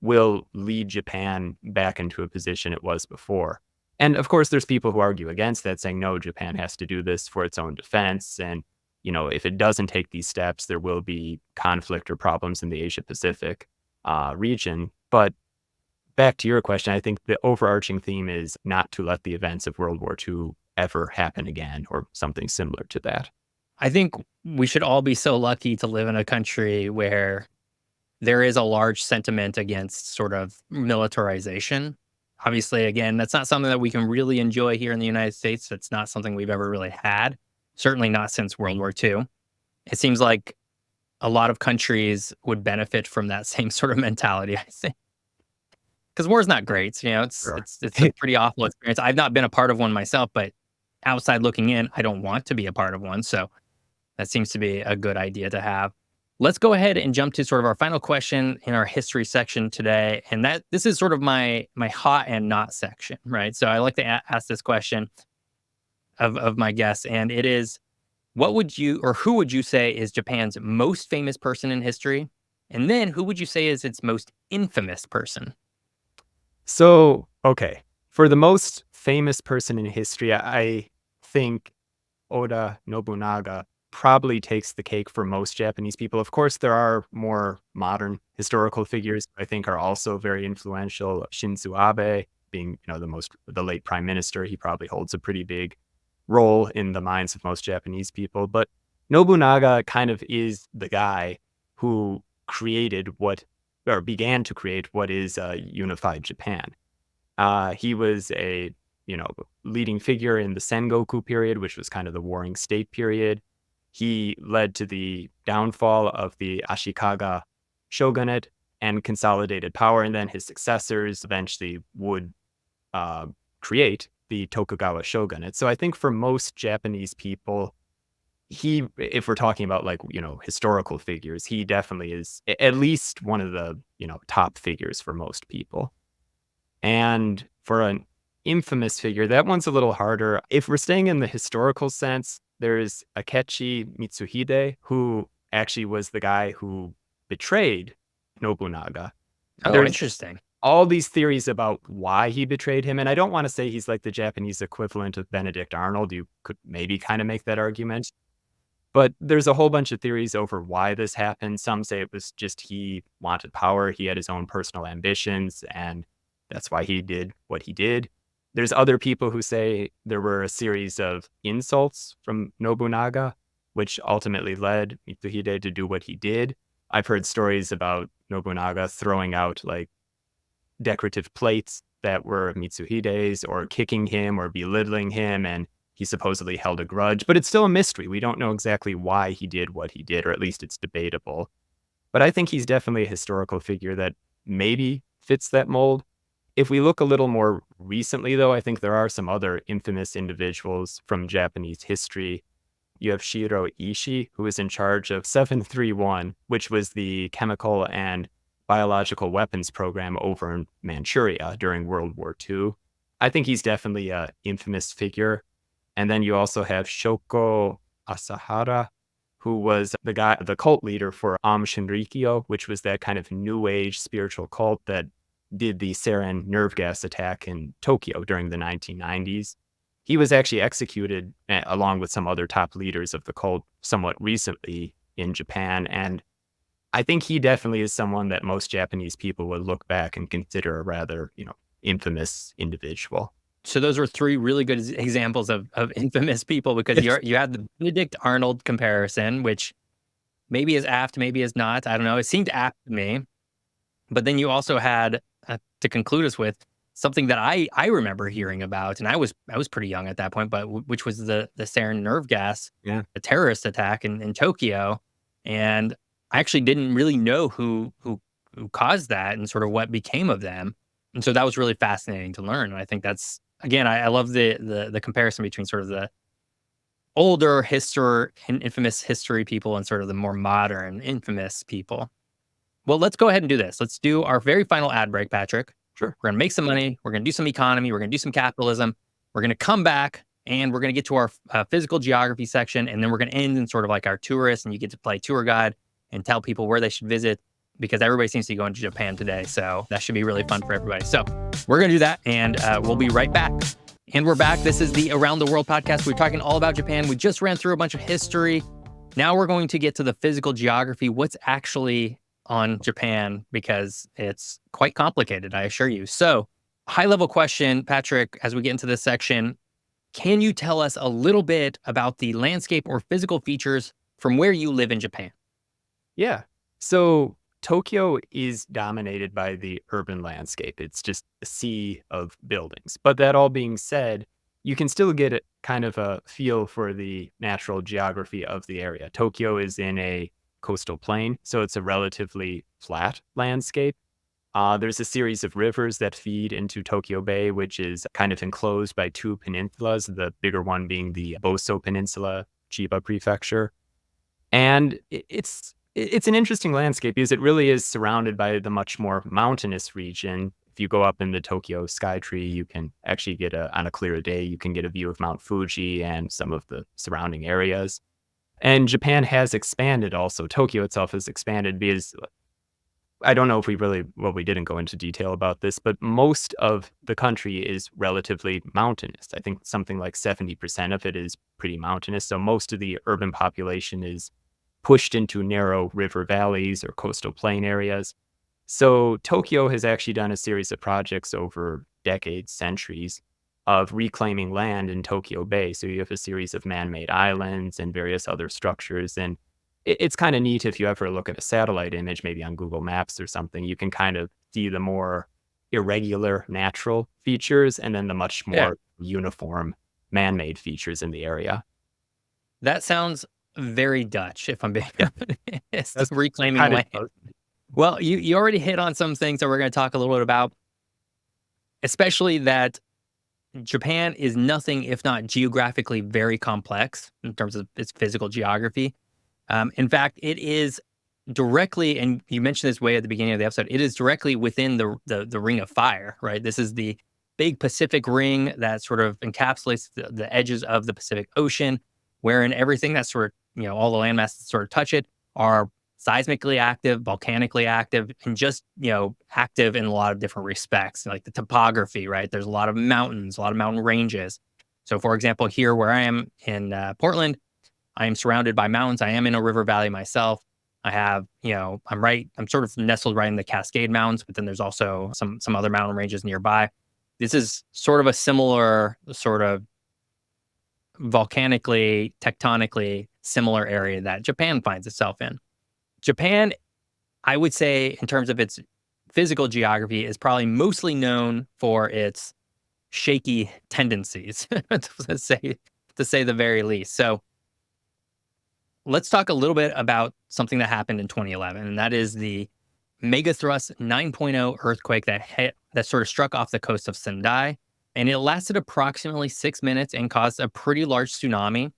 will lead Japan back into a position it was before. And of course, there's people who argue against that, saying, no, Japan has to do this for its own defense. And, if it doesn't take these steps, there will be conflict or problems in the Asia Pacific region. But back to your question, I think the overarching theme is not to let the events of World War II ever happen again, or something similar to that. I think we should all be so lucky to live in a country where there is a large sentiment against sort of militarization. Obviously, again, that's not something that we can really enjoy here in the United States. That's not something we've ever really had, certainly not since World War II. It seems like a lot of countries would benefit from that same sort of mentality, I think. Because war is not great. It's Sure. it's it's a pretty awful experience. I've not been a part of one myself, but outside looking in, I don't want to be a part of one. So that seems to be a good idea to have. Let's go ahead and jump to sort of our final question in our history section today, and that this is sort of my hot and not section, right? So I like to ask this question of my guests, and it is, what would you or who would you say is Japan's most famous person in history, and then who would you say is its most infamous person? So, okay. For the most famous person in history, I think Oda Nobunaga probably takes the cake for most Japanese people. Of course, there are more modern historical figures I think are also very influential. Shinzo Abe being, the late prime minister, he probably holds a pretty big role in the minds of most Japanese people. But Nobunaga kind of is the guy who began to create what is a unified Japan. He was you know, leading figure in the Sengoku period, which was kind of the warring state period. He led to the downfall of the Ashikaga shogunate and consolidated power, and then his successors eventually would create the Tokugawa shogunate. So I think for most Japanese people, if we're talking about like, historical figures, he definitely is at least one of the, top figures for most people. And for an infamous figure, that one's a little harder. If we're staying in the historical sense, there's Akechi Mitsuhide, who actually was the guy who betrayed Nobunaga. Oh, There's interesting. all these theories about why he betrayed him. And I don't want to say he's like the Japanese equivalent of Benedict Arnold. You could maybe kind of make that argument. But there's a whole bunch of theories over why this happened. Some say it was just he wanted power. He had his own personal ambitions, and that's why he did what he did. There's other people who say there were a series of insults from Nobunaga, which ultimately led Mitsuhide to do what he did. I've heard stories about Nobunaga throwing out like decorative plates that were Mitsuhide's, or kicking him or belittling him, and he supposedly held a grudge. But it's still a mystery. We don't know exactly why he did what he did, or at least it's debatable. But I think he's definitely a historical figure that maybe fits that mold. If we look a little more recently, though, I think there are some other infamous individuals from Japanese history. You have Shiro Ishii, who was in charge of 731, which was the chemical and biological weapons program over in Manchuria during World War II. I think he's definitely an infamous figure. And then you also have Shoko Asahara, who was the cult leader for Shinrikyo, which was that kind of new age spiritual cult that did the sarin nerve gas attack in Tokyo during the 1990s. He was actually executed along with some other top leaders of the cult somewhat recently in Japan. And I think he definitely is someone that most Japanese people would look back and consider a rather, infamous individual. So those were three really good examples of infamous people, because you had the Benedict Arnold comparison, which maybe is apt, maybe is not. I don't know. It seemed apt to me. But then you also had, to conclude us with, something that I remember hearing about, and I was pretty young at that point, but which was the sarin nerve gas, the terrorist attack in Tokyo. And I actually didn't really know who caused that and sort of what became of them. And so that was really fascinating to learn. And I think that's, again, I love the comparison between sort of the older infamous history people and sort of the more modern infamous people. Well, let's go ahead and do this. Let's do our very final ad break, Patrick. Sure. We're going to make some money. We're going to do some economy. We're going to do some capitalism. We're going to come back and we're going to get to our physical geography section. And then we're going to end in sort of like our tourist, and you get to play tour guide and tell people where they should visit, because everybody seems to be going to Japan today. So that should be really fun for everybody. So we're going to do that, and we'll be right back. And we're back. This is the Around the World podcast. We're talking all about Japan. We just ran through a bunch of history. Now we're going to get to the physical geography. What's actually on Japan, because it's quite complicated, I assure you. So, high level question, Patrick, as we get into this section, can you tell us a little bit about the landscape or physical features from where you live in Japan? Yeah. So Tokyo is dominated by the urban landscape. It's just a sea of buildings. But that all being said, you can still get kind of a feel for the natural geography of the area. Tokyo is in a coastal plain, so it's a relatively flat landscape. There's a series of rivers that feed into Tokyo Bay, which is kind of enclosed by two peninsulas, the bigger one being the Boso Peninsula, Chiba Prefecture. And it's an interesting landscape because it really is surrounded by the much more mountainous region. If you go up in the Tokyo Skytree, you can actually get on a clear day, you can get a view of Mount Fuji and some of the surrounding areas. And Japan has expanded also. Tokyo itself has expanded because I don't know if we didn't go into detail about this, but most of the country is relatively mountainous. I think something like 70% of it is pretty mountainous. So most of the urban population is pushed into narrow river valleys or coastal plain areas. So Tokyo has actually done a series of projects over decades, centuries, of reclaiming land in Tokyo Bay. So you have a series of man-made islands and various other structures. And it's kind of neat if you ever look at a satellite image, maybe on Google Maps or something, you can kind of see the more irregular natural features and then the much more uniform man-made features in the area. That sounds very Dutch, if I'm being Yeah. honest, That's reclaiming kind of land. Well, you already hit on some things that we're going to talk a little bit about, especially that Japan is nothing if not geographically very complex in terms of its physical geography. In fact, it is directly, and you mentioned this way at the beginning of the episode, it is directly within the Ring of Fire, right? This is the big Pacific ring that sort of encapsulates the edges of the Pacific Ocean, wherein everything that sort of, all the landmasses that sort of touch it are seismically active, volcanically active, and just, active in a lot of different respects, like the topography, right? There's a lot of mountains, a lot of mountain ranges. So, for example, here where I am in Portland, I am surrounded by mountains. I am in a river valley myself. I have, I'm sort of nestled right in the Cascade Mountains, but then there's also some other mountain ranges nearby. This is sort of a similar sort of volcanically, tectonically similar area that Japan finds itself in. Japan, I would say, in terms of its physical geography, is probably mostly known for its shaky tendencies, to say the very least. So let's talk a little bit about something that happened in 2011, and that is the megathrust 9.0 earthquake that sort of struck off the coast of Sendai, and it lasted approximately 6 minutes and caused a pretty large tsunami.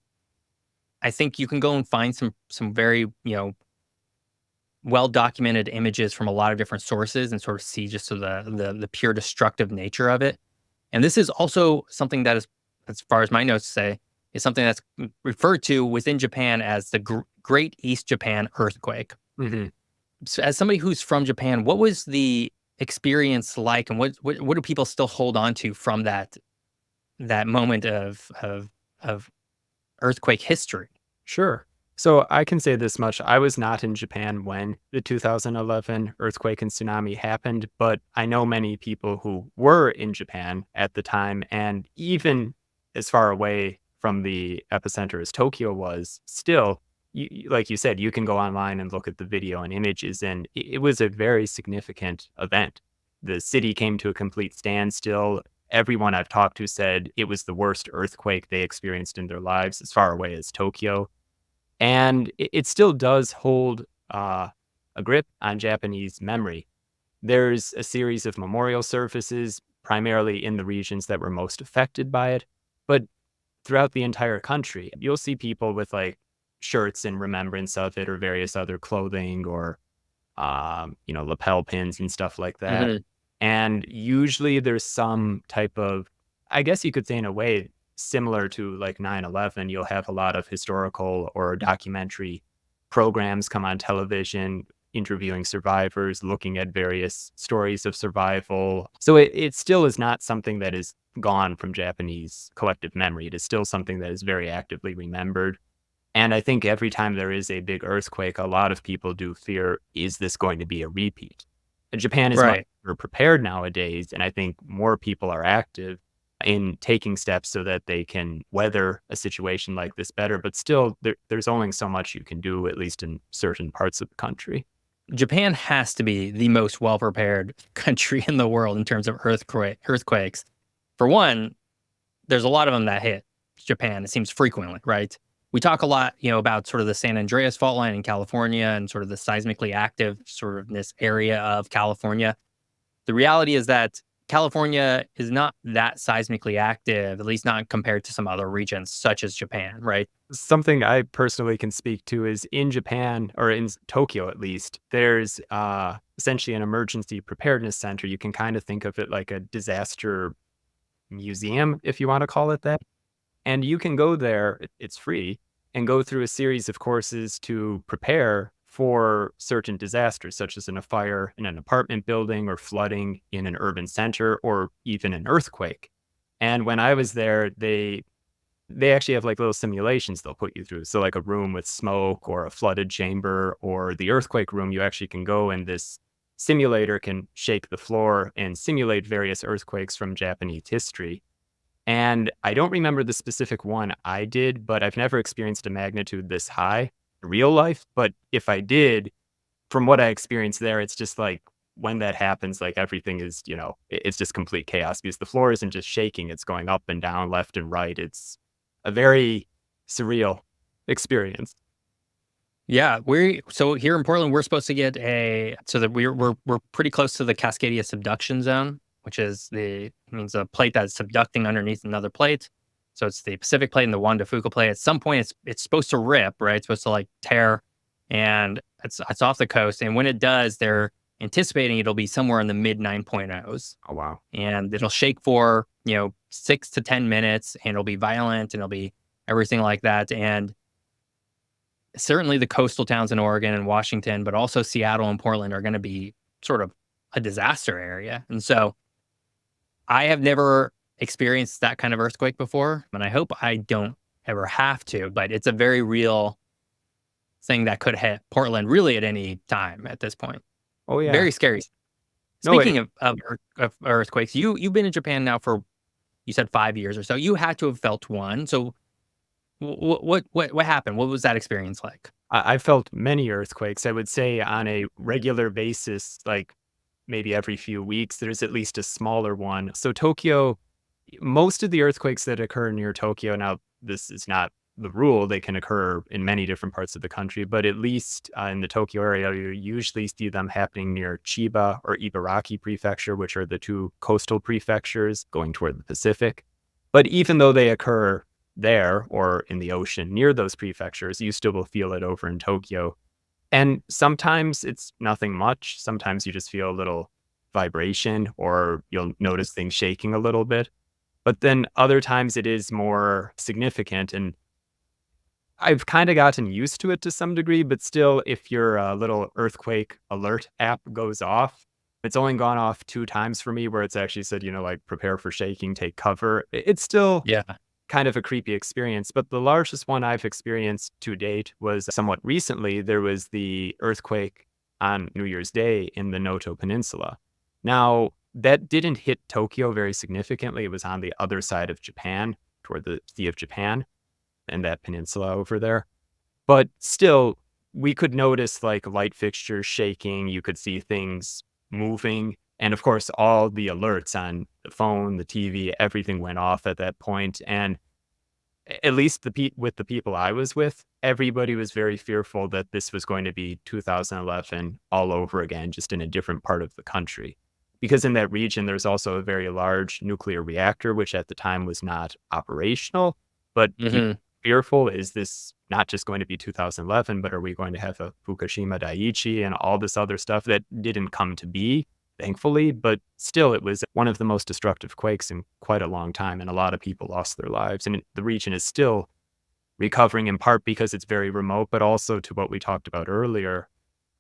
I think you can go and find some very well documented images from a lot of different sources and sort of see just the pure destructive nature of it. And this is also something that is, as far as my notes say, is something that's referred to within Japan as the Great East Japan Earthquake. Mm-hmm. So as somebody who's from Japan, what was the experience like, and what do people still hold on to from that moment of earthquake history? Sure. So I can say this much. I was not in Japan when the 2011 earthquake and tsunami happened, but I know many people who were in Japan at the time. And even as far away from the epicenter as Tokyo was, still, like you said, you can go online and look at the video and images, and it was a very significant event. The city came to a complete standstill. Everyone I've talked to said it was the worst earthquake they experienced in their lives, as far away as Tokyo. And it still does hold a grip on Japanese memory. There's a series of memorial services, primarily in the regions that were most affected by it. But throughout the entire country, you'll see people with like shirts in remembrance of it or various other clothing or, lapel pins and stuff like that. Mhm. And usually there's some type of, I guess you could say in a way, similar to like 9/11, you'll have a lot of historical or documentary programs come on television interviewing survivors, looking at various stories of survival. So it still is not something that is gone from Japanese collective memory. It is still something that is very actively remembered. And I think every time there is a big earthquake, a lot of people do fear, is this going to be a repeat? And Japan is much Right. more prepared nowadays, and I think more people are active in taking steps so that they can weather a situation like this better. But still, there's only so much you can do, at least in certain parts of the country. Japan has to be the most well prepared country in the world in terms of earthquakes. For one, there's a lot of them that hit Japan. It seems frequently, right? We talk a lot, about sort of the San Andreas fault line in California and sort of the seismically active sort of this area of California. The reality is that California is not that seismically active, at least not compared to some other regions, such as Japan, right? Something I personally can speak to is in Japan, or in Tokyo at least, there's essentially an emergency preparedness center. You can kind of think of it like a disaster museum, if you want to call it that. And you can go there, it's free, and go through a series of courses to prepare for certain disasters, such as in a fire in an apartment building or flooding in an urban center or even an earthquake. And when I was there, they actually have like little simulations they'll put you through. So like a room with smoke or a flooded chamber or the earthquake room, you actually can go and this simulator can shake the floor and simulate various earthquakes from Japanese history. And I don't remember the specific one I did, but I've never experienced a magnitude this high in real life. But if I did, from what I experienced there, it's just like when that happens, like everything is, it's just complete chaos because the floor isn't just shaking, it's going up and down, left and right. It's a very surreal experience. Yeah, so here in Portland, we're supposed to get so that we're pretty close to the Cascadia subduction zone, which means a plate that's subducting underneath another plate. So it's the Pacific plate and the Juan de Fuca plate. At some point, it's supposed to rip, right? It's supposed to like tear, and it's off the coast. And when it does, they're anticipating it'll be somewhere in the mid 9.0s, Oh, wow. and it'll shake for 6 to 10 minutes, and it'll be violent, and it'll be everything like that. And certainly the coastal towns in Oregon and Washington, but also Seattle and Portland are going to be sort of a disaster area. And so I have never experienced that kind of earthquake before, and I hope I don't ever have to, but it's a very real thing that could hit Portland really at any time at this point. Oh, yeah. Very scary. No, Speaking of earthquakes, you've been in Japan now for, you said 5 years or so. You had to have felt one. So what happened? What was that experience like? I felt many earthquakes. I would say on a regular basis, like maybe every few weeks, there's at least a smaller one. So Tokyo, most of the earthquakes that occur near Tokyo, now this is not the rule, they can occur in many different parts of the country, but at least in the Tokyo area, you usually see them happening near Chiba or Ibaraki Prefecture, which are the two coastal prefectures going toward the Pacific. But even though they occur there or in the ocean near those prefectures, you still will feel it over in Tokyo. And sometimes it's nothing much. Sometimes you just feel a little vibration or you'll notice things shaking a little bit. But then other times it is more significant. And I've kind of gotten used to it to some degree, but still, if your little earthquake alert app goes off, it's only gone off 2 times for me where it's actually said, like prepare for shaking, take cover. It's still Yeah. kind of a creepy experience, but the largest one I've experienced to date was somewhat recently. There was the earthquake on New Year's Day in the Noto Peninsula. Now, that didn't hit Tokyo very significantly. It was on the other side of Japan, toward the Sea of Japan and that peninsula over there. But still, we could notice like light fixtures shaking. You could see things moving. And of course, all the alerts on the phone, the TV, everything went off at that point. And at least with the people I was with, everybody was very fearful that this was going to be 2011 all over again, just in a different part of the country. Because in that region, there's also a very large nuclear reactor, which at the time was not operational. But people fearful, is this not just going to be 2011, but are we going to have a Fukushima Daiichi and all this other stuff that didn't come to be? Thankfully, but still, it was one of the most destructive quakes in quite a long time, and a lot of people lost their lives. And the region is still recovering, in part because it's very remote, but also to what we talked about earlier.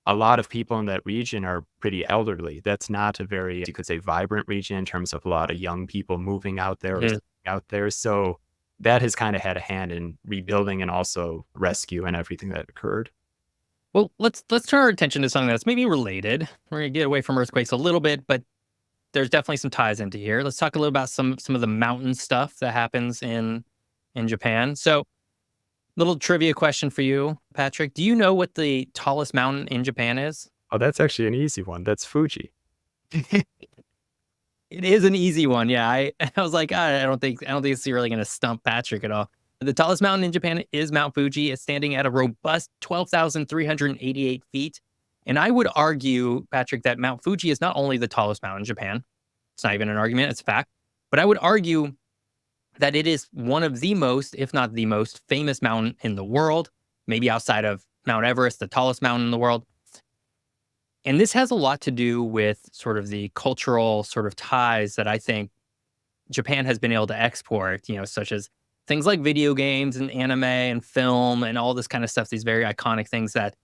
A lot of people in that region are pretty elderly. That's not a very, you could say, vibrant region in terms of a lot of young people moving out there or out there. So that has kind of had a hand in rebuilding and also rescue and everything that occurred. Well, let's turn our attention to something that's maybe related. We're gonna get away from earthquakes a little bit, but there's definitely some ties into here. Let's talk a little about some of the mountain stuff that happens in Japan. So, little trivia question for you, Patrick. Do you know what the tallest mountain in Japan is? Oh, that's actually an easy one. That's Fuji. It is an easy one. Yeah, I was like, I don't think it's really going to stump Patrick at all. The tallest mountain in Japan is Mount Fuji. It's standing at a robust 12,388 feet. And I would argue, Patrick, that Mount Fuji is not only the tallest mountain in Japan. It's not even an argument, it's a fact. But I would argue that it is one of the most, if not the most famous mountain in the world, maybe outside of Mount Everest, the tallest mountain in the world. And this has a lot to do with sort of the cultural sort of ties that I think Japan has been able to export, such as things like video games and anime and film and all this kind of stuff, these very iconic things that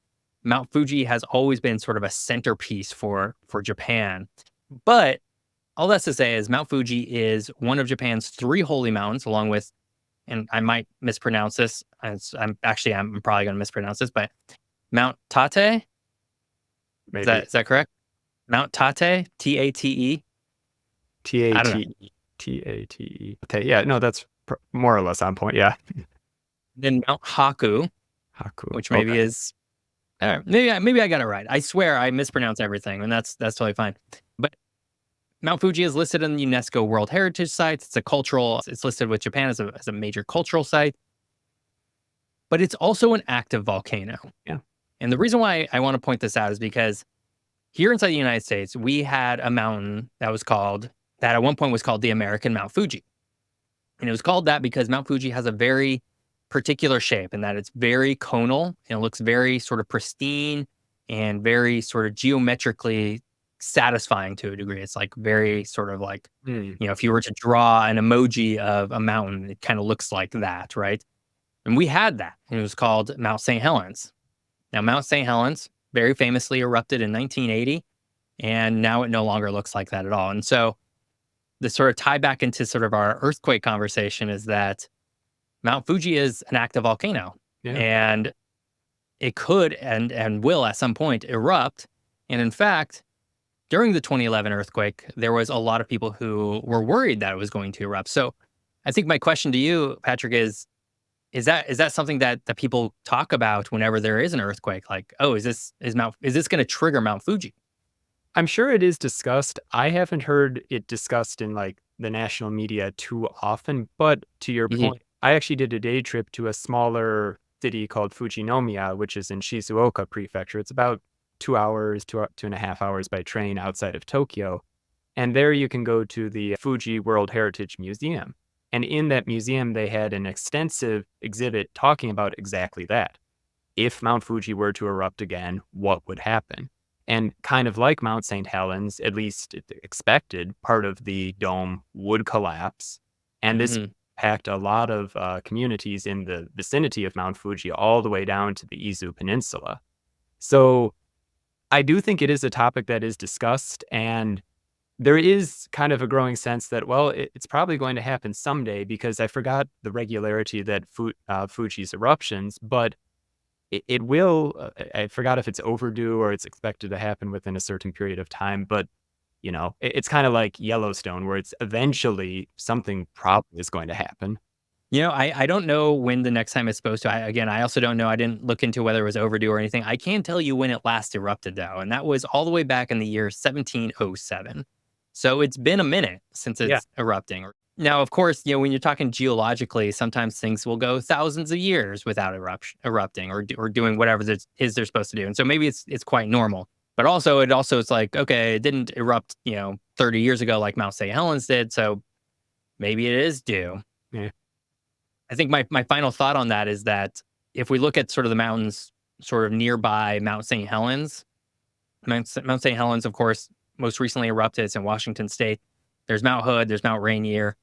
Mount Fuji has always been sort of a centerpiece for Japan. But all that's to say is Mount Fuji is one of Japan's 3 holy mountains, along with, and I might mispronounce this. I'm probably going to mispronounce this, but Mount Tate. Maybe. Is that correct? Mount Tate, Tate. Tate. Okay, yeah, no, that's more or less on point. Yeah. Then Mount Haku, which maybe is, maybe I got it right. I swear I mispronounce everything, and that's totally fine. But Mount Fuji is listed in the UNESCO World Heritage Sites. It's listed with Japan as a major cultural site. But it's also an active volcano. Yeah. And the reason why I want to point this out is because here inside the United States, we had a mountain that at one point was called the American Mount Fuji. And it was called that because Mount Fuji has a very particular shape and that it's very conal and it looks very sort of pristine and very sort of geometrically satisfying to a degree. It's like very sort of like, Hmm. if you were to draw an emoji of a mountain, it kind of looks like that, right? And we had that. And it was called Mount St. Helens. Now, Mount St. Helens very famously erupted in 1980, and now it no longer looks like that at all. And so the sort of tie back into sort of our earthquake conversation is that Mount Fuji is an active volcano, Yeah. and it could and will at some point erupt. And in fact, during the 2011 earthquake, there was a lot of people who were worried that it was going to erupt. So I think my question to you, Patrick, is that something that people talk about whenever there is an earthquake? Like, oh, is this going to trigger Mount Fuji? I'm sure it is discussed. I haven't heard it discussed in like the national media too often, but to your Mhm. point, I actually did a day trip to a smaller city called Fuji Nomia, which is in Shizuoka Prefecture. It's about 2 hours, 2.5 hours by train outside of Tokyo. And there you can go to the Fuji World Heritage Museum. And in that museum, they had an extensive exhibit talking about exactly that. If Mount Fuji were to erupt again, what would happen? And kind of like Mount St. Helens, at least expected, part of the dome would collapse. And this Mhm. packed a lot of communities in the vicinity of Mount Fuji all the way down to the Izu Peninsula. So I do think it is a topic that is discussed. And there is kind of a growing sense that, well, it's probably going to happen someday because I forgot the regularity that Fuji's eruptions, but it will. I forgot if it's overdue or it's expected to happen within a certain period of time, but it's kind of like Yellowstone, where it's eventually something probably is going to happen. I don't know when the next time it's supposed to. I also don't know. I didn't look into whether it was overdue or anything. I can tell you when it last erupted, though, and that was all the way back in the year 1707. So it's been a minute since Yeah. it's erupting. Now, of course, when you're talking geologically, sometimes things will go thousands of years without erupting or doing whatever it is they're supposed to do. And so maybe it's quite normal. But also it's like, okay, it didn't erupt, 30 years ago like Mount St. Helens did. So maybe it is due. Yeah. I think my final thought on that is that if we look at sort of the mountains sort of nearby Mount St. Helens, Mount St. Helens, of course, most recently erupted. It's in Washington State. There's Mount Hood, there's Mount Rainier.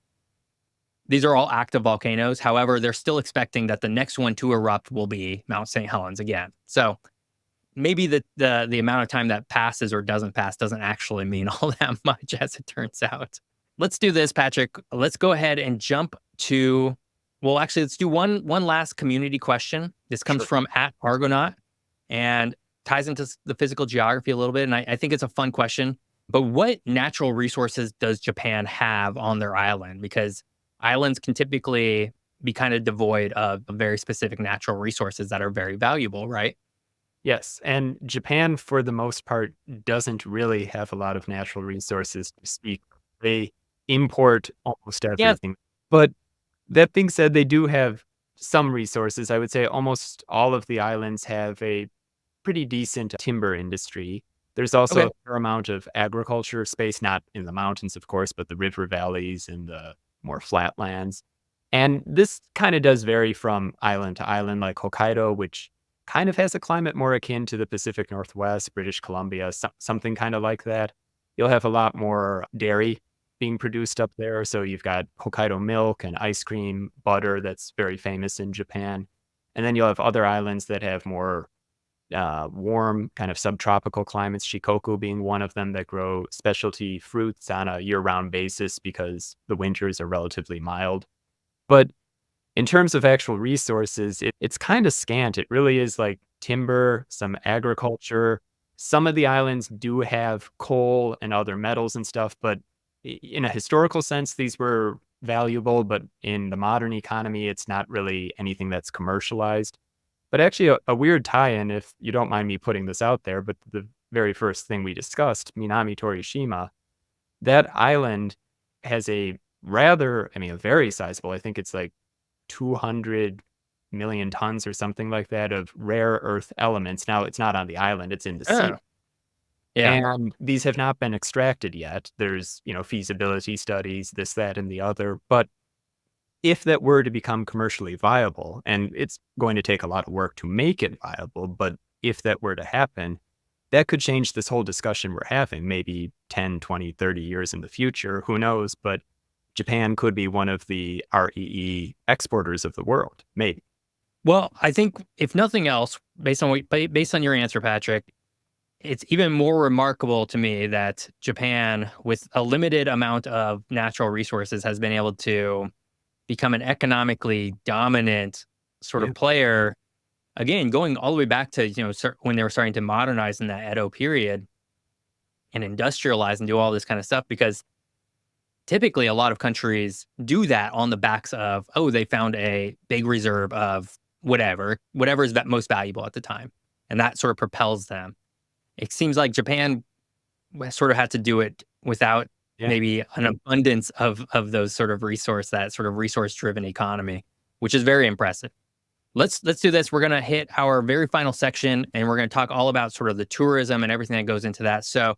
These are all active volcanoes. However, they're still expecting that the next one to erupt will be Mount St. Helens again. So maybe the amount of time that passes or doesn't pass doesn't actually mean all that much as it turns out. Let's do this, Patrick. Let's go ahead and jump to well, actually, let's do one last community question. This comes Sure. from at Argonaut and ties into the physical geography a little bit. And I think it's a fun question. But what natural resources does Japan have on their island? Because islands can typically be kind of devoid of very specific natural resources that are very valuable, right? Yes, and Japan, for the most part, doesn't really have a lot of natural resources to speak. They import almost Yeah. everything. But that being said, they do have some resources. I would say almost all of the islands have a pretty decent timber industry. There's also Okay. a fair amount of agriculture space, not in the mountains, of course, but the river valleys and the more flatlands. And this kind of does vary from island to island, like Hokkaido, which kind of has a climate more akin to the Pacific Northwest, British Columbia, something kind of like that. You'll have a lot more dairy being produced up there. So you've got Hokkaido milk and ice cream, butter that's very famous in Japan. And then you'll have other islands that have more warm, kind of subtropical climates, Shikoku being one of them, that grow specialty fruits on a year round basis because the winters are relatively mild. But in terms of actual resources, it's kind of scant. It really is like timber, some agriculture. Some of the islands do have coal and other metals and stuff, but in a historical sense, these were valuable. But in the modern economy, it's not really anything that's commercialized. But actually, a weird tie in, if you don't mind me putting this out there, but the very first thing we discussed, Minami Torishima, that island has a very sizable, I think it's like 200 million tons or something like that of rare earth elements. Now, it's not on the island, it's in the sea. Oh, yeah. And these have not been extracted yet. There's, feasibility studies, this, that, and the other. But if that were to become commercially viable, and it's going to take a lot of work to make it viable, but if that were to happen, that could change this whole discussion we're having, maybe 10, 20, 30 years in the future. Who knows? But Japan could be one of the REE exporters of the world, maybe. Well, I think if nothing else, based on your answer, Patrick, it's even more remarkable to me that Japan, with a limited amount of natural resources, has been able to become an economically dominant sort Yeah. of player. Again, going all the way back to when they were starting to modernize in that Edo period and industrialize and do all this kind of stuff, because typically a lot of countries do that on the backs of, oh, they found a big reserve of whatever is most valuable at the time, and that sort of propels them. It seems like Japan sort of had to do it without Yeah. maybe an abundance of those that sort of resource driven economy, which is very impressive. Let's do this. We're gonna hit our very final section, and we're gonna talk all about sort of the tourism and everything that goes into that. So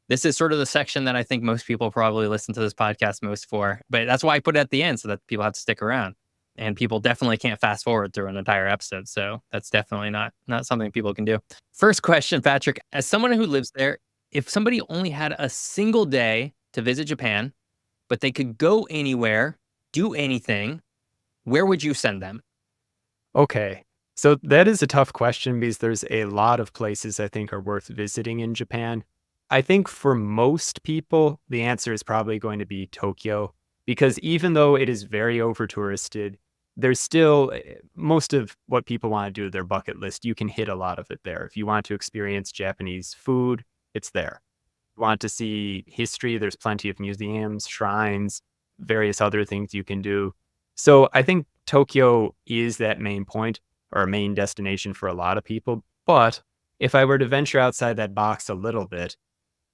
this is sort of the section that I think most people probably listen to this podcast most for, but that's why I put it at the end so that people have to stick around. And people definitely can't fast forward through an entire episode. So that's definitely not something people can do. First question, Patrick, as someone who lives there, if somebody only had a single day to visit Japan, but they could go anywhere, do anything, where would you send them? Okay. So that is a tough question because there's a lot of places I think are worth visiting in Japan. I think for most people, the answer is probably going to be Tokyo, because even though it is very over touristed, there's still most of what people want to do, their bucket list. You can hit a lot of it there. If you want to experience Japanese food, it's there. You want to see history, there's plenty of museums, shrines, various other things you can do. So I think Tokyo is that main point or a main destination for a lot of people. But if I were to venture outside that box a little bit,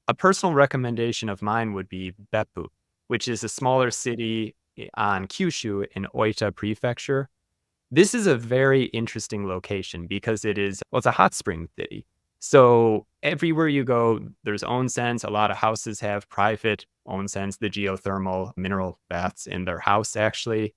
a personal recommendation of mine would be Beppu, which is a smaller city on Kyushu in Oita Prefecture. This is a very interesting location because it's a hot spring city. So everywhere you go, there's onsens. A lot of houses have private onsens, the geothermal mineral baths in their house, actually.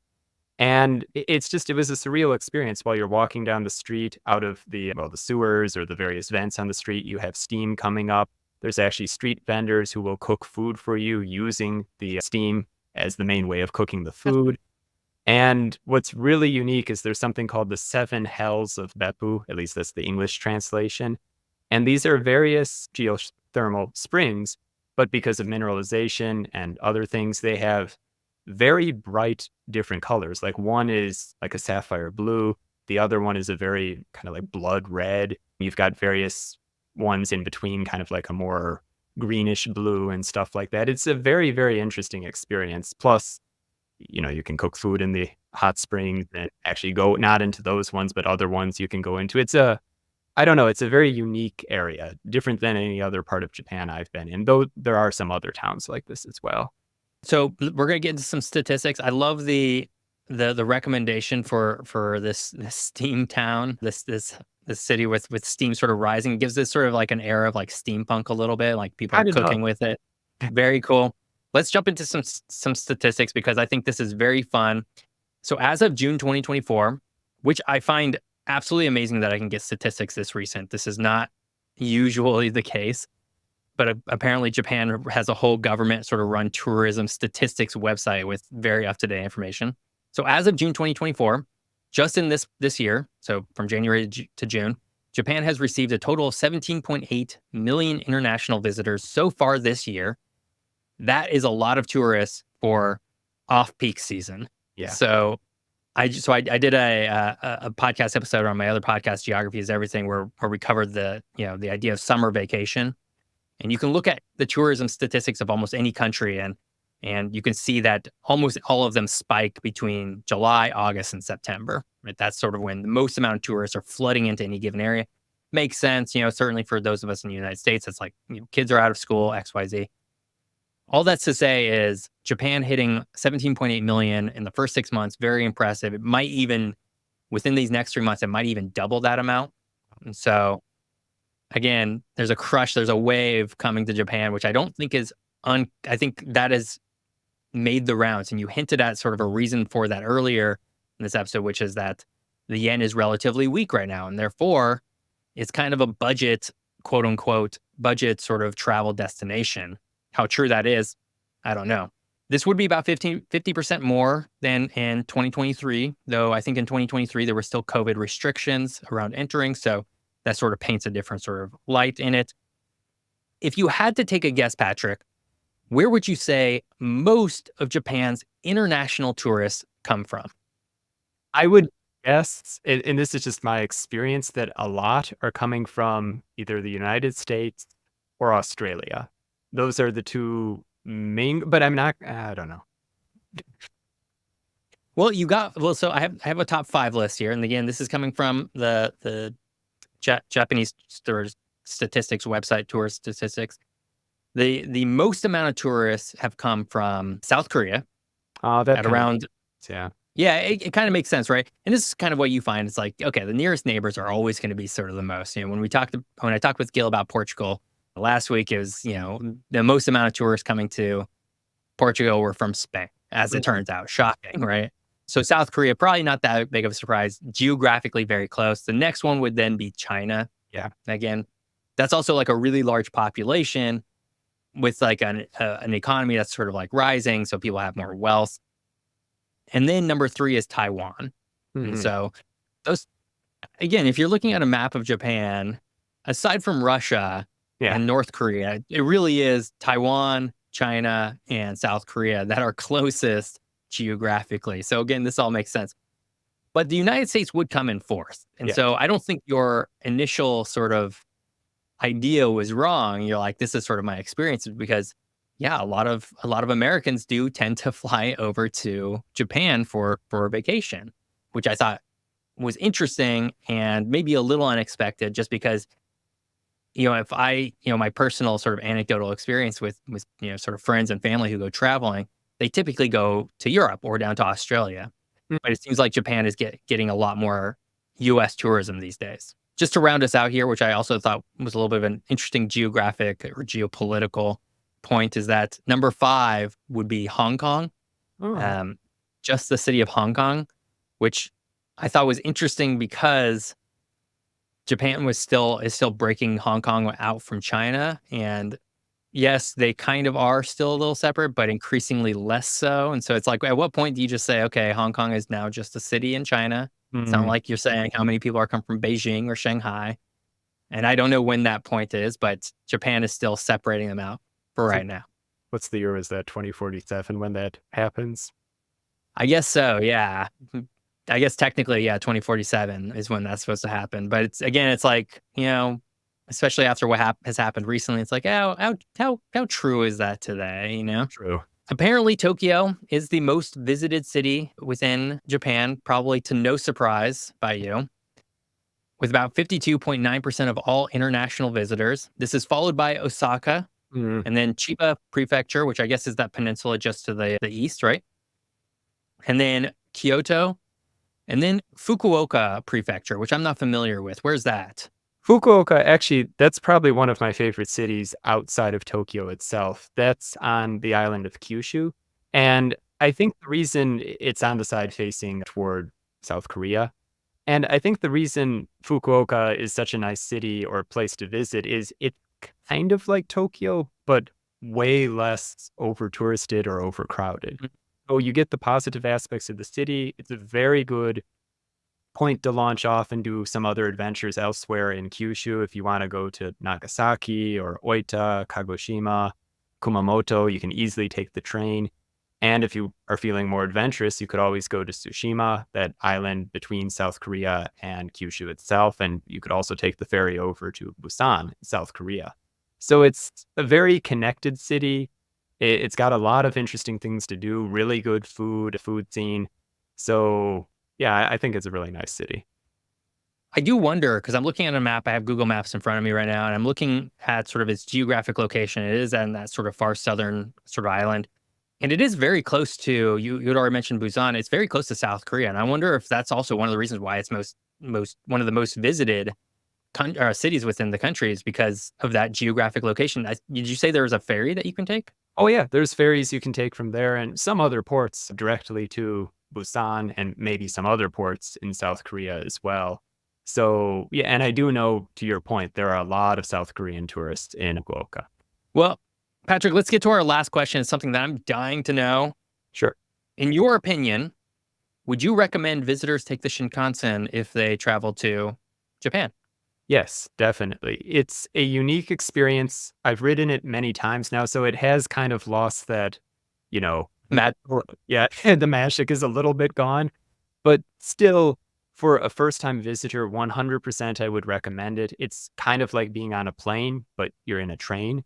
And it was a surreal experience while you're walking down the street out of the sewers or the various vents on the street. You have steam coming up. There's actually street vendors who will cook food for you using the steam as the main way of cooking the food. And what's really unique is there's something called the Seven Hells of Beppu, at least that's the English translation. And these are various geothermal springs, but because of mineralization and other things, they have very bright different colors. Like one is like a sapphire blue. The other one is a very kind of like blood red. You've got various ones in between, kind of like a more greenish blue and stuff like that. It's a very, very interesting experience. Plus, you can cook food in the hot springs and actually go not into those ones, but other ones you can go into. I don't know, it's a very unique area, different than any other part of Japan I've been in, though there are some other towns like this as well. So we're gonna get into some statistics. I love the recommendation for this steam town, this city with steam sort of rising. It gives this sort of like an air of like steampunk a little bit, like people are Kind of cooking with it. Very cool. Let's jump into some statistics because I think this is very fun. So as of June 2024, which I find absolutely amazing that I can get statistics this recent. This is not usually the case, but apparently Japan has a whole government sort of run tourism statistics website with very up-to-date information. So as of June 2024, just in this year, so from January to June, Japan has received a total of 17.8 million international visitors so far this year. That is a lot of tourists for off-peak season. Yeah. So I did a podcast episode on my other podcast, Geography is Everything, where we covered the idea of summer vacation. And you can look at the tourism statistics of almost any country, and you can see that almost all of them spike between July, August, and September. Right? That's sort of when the most amount of tourists are flooding into any given area. Makes sense, certainly for those of us in the United States, it's like kids are out of school, XYZ. All that's to say is Japan hitting 17.8 million in the first 6 months, very impressive. It might even within these next 3 months, it might even double that amount. And so, again, there's a wave coming to Japan, which I don't think I think that has made the rounds. And you hinted at sort of a reason for that earlier in this episode, which is that the yen is relatively weak right now. And therefore, it's kind of a budget, quote unquote, budget sort of travel destination. How true that is, I don't know. This would be about 50% more than in 2023, though I think in 2023 there were still COVID restrictions around entering. So that sort of paints a different sort of light in it. If you had to take a guess, Patrick, where would you say most of Japan's international tourists come from? I would guess, and this is just my experience, that a lot are coming from either the United States or Australia. Those are the two main, but I don't know. Well, so I have a top 5 list here. And again, this is coming from the Japanese statistics website, tourist statistics. The most amount of tourists have come from South Korea That at around, yeah. yeah, it kind of makes sense, right? And this is kind of what you find. It's like, okay, the nearest neighbors are always going to be sort of the most. When I talked with Gil about Portugal last week, it was, the most amount of tourists coming to Portugal were from Spain, as it turns out. Shocking, right? So South Korea, probably not that big of a surprise. Geographically very close. The next one would then be China. Yeah. Again, that's also like a really large population with like an economy that's sort of like rising. So people have more wealth. And then number 3 is Taiwan. And so those, again, if you're looking at a map of Japan, aside from Russia and North Korea, it really is Taiwan, China, and South Korea that are closest geographically. So again, this all makes sense. But the United States would come in fourth. And so I don't think your initial sort of idea was wrong. You're like, this is sort of my experience, because a lot of Americans do tend to fly over to Japan for a vacation, which I thought was interesting and maybe a little unexpected, just because if my personal sort of anecdotal experience with sort of friends and family who go traveling, they typically go to Europe or down to Australia. But it seems like Japan is getting a lot more U.S. tourism these days. Just to round us out here, which I also thought was a little bit of an interesting geographic or geopolitical point, is that number 5 would be Hong Kong. Just the city of Hong Kong, which I thought was interesting because Japan is still breaking Hong Kong out from China. And yes, they kind of are still a little separate, but increasingly less so. And so it's like, at what point do you just say, okay, Hong Kong is now just a city in China? It's not like you're saying how many people are come from Beijing or Shanghai. And I don't know when that point is, but Japan is still separating them out for right now. What's the year? Is that 2047 when that happens? I guess so, yeah. I guess technically, 2047 is when that's supposed to happen. But it's like, especially after what has happened recently, it's like, how true is that today, True. Apparently, Tokyo is the most visited city within Japan, probably to no surprise by you, with about 52.9% of all international visitors. This is followed by Osaka, and then Chiba Prefecture, which I guess is that peninsula just to the east, right? And then Kyoto, and then Fukuoka Prefecture, which I'm not familiar with. Where's that? Fukuoka, actually, that's probably one of my favorite cities outside of Tokyo itself. That's on the island of Kyushu. And I think the reason it's on the side facing toward South Korea, and I think the reason Fukuoka is such a nice city or place to visit is it's kind of like Tokyo, but way less over-touristed or overcrowded. So you get the positive aspects of the city. It's a very good point to launch off and do some other adventures elsewhere in Kyushu. If you want to go to Nagasaki or Oita, Kagoshima, Kumamoto, you can easily take the train. And if you are feeling more adventurous, you could always go to Tsushima, that island between South Korea and Kyushu itself. And you could also take the ferry over to Busan, South Korea. So it's a very connected city. It's got a lot of interesting things to do, really good food scene. So yeah, I think it's a really nice city. I do wonder, because I'm looking at a map. I have Google Maps in front of me right now, and I'm looking at sort of its geographic location. It is on that sort of far southern sort of island. And it is very close to you. You'd already mentioned Busan. It's very close to South Korea, and I wonder if that's also one of the reasons why it's most one of the most visited cities within the country is because of that geographic location. Did you say there was a ferry that you can take? Oh yeah, there's ferries you can take from there and some other ports directly to Busan and maybe some other ports in South Korea as well. So yeah, and I do know to your point, there are a lot of South Korean tourists in Fukuoka. Well, Patrick, let's get to our last question. It's something that I'm dying to know. Sure. In your opinion, would you recommend visitors take the Shinkansen if they travel to Japan? Yes, definitely. It's a unique experience. I've ridden it many times now, so it has kind of lost that, you know, yeah, the magic is a little bit gone, but still, for a first-time visitor, 100% I would recommend it. It's kind of like being on a plane, but you're in a train.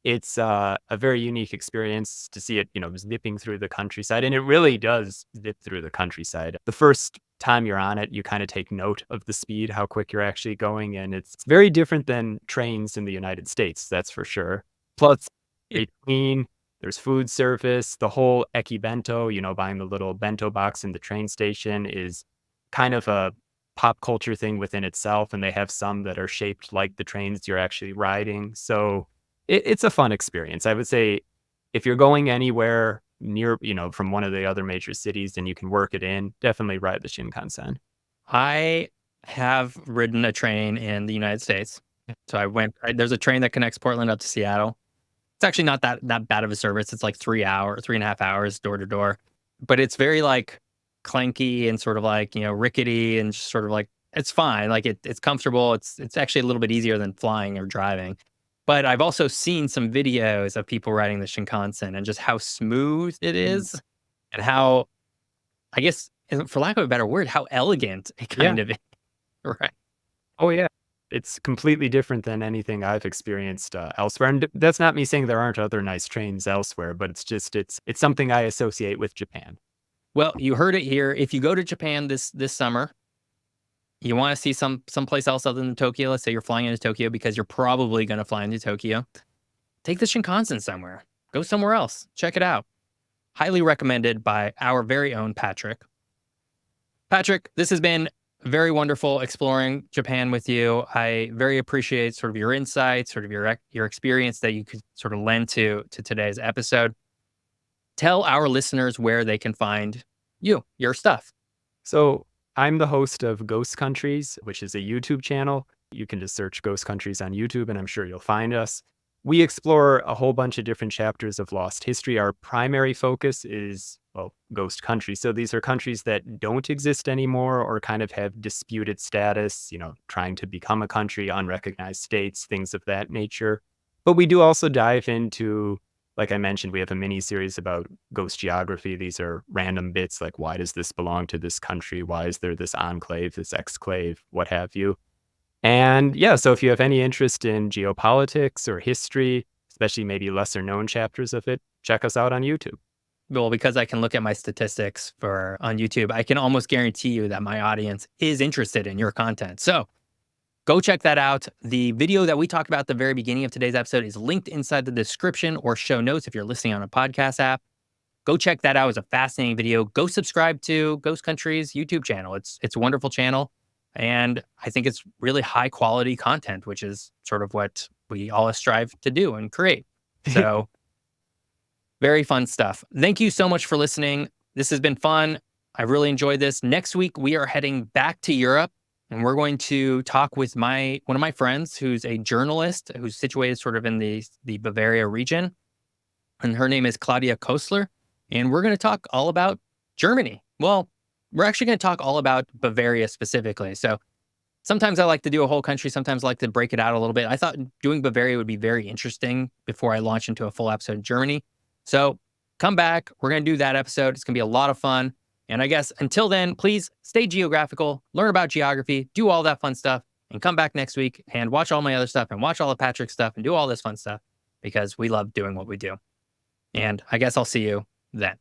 It's a very unique experience to see it, zipping through the countryside, and it really does zip through the countryside. The first time you're on it, you kind of take note of the speed, how quick you're actually going, and it's very different than trains in the United States, that's for sure. Plus, very clean. There's food service. The whole eki bento, buying the little bento box in the train station is kind of a pop culture thing within itself, and they have some that are shaped like the trains you're actually riding. So it's a fun experience. I would say if you're going anywhere near, from one of the other major cities and you can work it in, definitely ride the Shinkansen. I have ridden a train in the United States. So there's a train that connects Portland up to Seattle. It's actually not that bad of a service. It's like 3.5 hours door to door. But it's very like clanky and sort of like, rickety and just sort of like it's fine. Like it's comfortable. It's actually a little bit easier than flying or driving. But I've also seen some videos of people riding the Shinkansen and just how smooth it is and how, I guess, for lack of a better word, how elegant it Yeah. kind of is. Right. Oh, yeah. It's completely different than anything I've experienced elsewhere. And that's not me saying there aren't other nice trains elsewhere, but it's something I associate with Japan. Well, you heard it here. If you go to Japan this summer, you want to see someplace else other than Tokyo. Let's say you're flying into Tokyo because you're probably going to fly into Tokyo. Take the Shinkansen somewhere. Go somewhere else. Check it out. Highly recommended by our very own Patrick. Patrick, this has been very wonderful exploring Japan with you. I very appreciate sort of your insights, sort of your experience that you could sort of lend to today's episode. Tell our listeners where they can find your stuff. So I'm the host of Ghost Countries, which is a YouTube channel. You can just search Ghost Countries on YouTube, and I'm sure you'll find us. We explore a whole bunch of different chapters of lost history. Our primary focus is, ghost countries. So these are countries that don't exist anymore or kind of have disputed status, trying to become a country, unrecognized states, things of that nature. But we do also dive into, like I mentioned, we have a mini series about ghost geography. These are random bits like, why does this belong to this country? Why is there this enclave, this exclave, what have you? And yeah, so if you have any interest in geopolitics or history, especially maybe lesser known chapters of it, check us out on YouTube. Well, because I can look at my statistics on YouTube, I can almost guarantee you that my audience is interested in your content. So go check that out. The video that we talked about at the very beginning of today's episode is linked inside the description or show notes if you're listening on a podcast app. Go check that out. It's a fascinating video. Go subscribe to Ghost Country's YouTube channel. It's a wonderful channel. And I think it's really high quality content, which is sort of what we all strive to do and create. So very fun stuff. Thank you so much for listening. This has been fun. I really enjoyed this. Next week, we are heading back to Europe and we're going to talk with one of my friends who's a journalist who's situated sort of in the Bavaria region. And her name is Claudia Kostler. And we're going to talk all about Germany. Well, we're actually going to talk all about Bavaria specifically. So sometimes I like to do a whole country. Sometimes I like to break it out a little bit. I thought doing Bavaria would be very interesting before I launch into a full episode of Germany. So come back. We're going to do that episode. It's going to be a lot of fun. And I guess until then, please stay geographical, learn about geography, do all that fun stuff, and come back next week and watch all my other stuff and watch all of Patrick's stuff and do all this fun stuff because we love doing what we do. And I guess I'll see you then.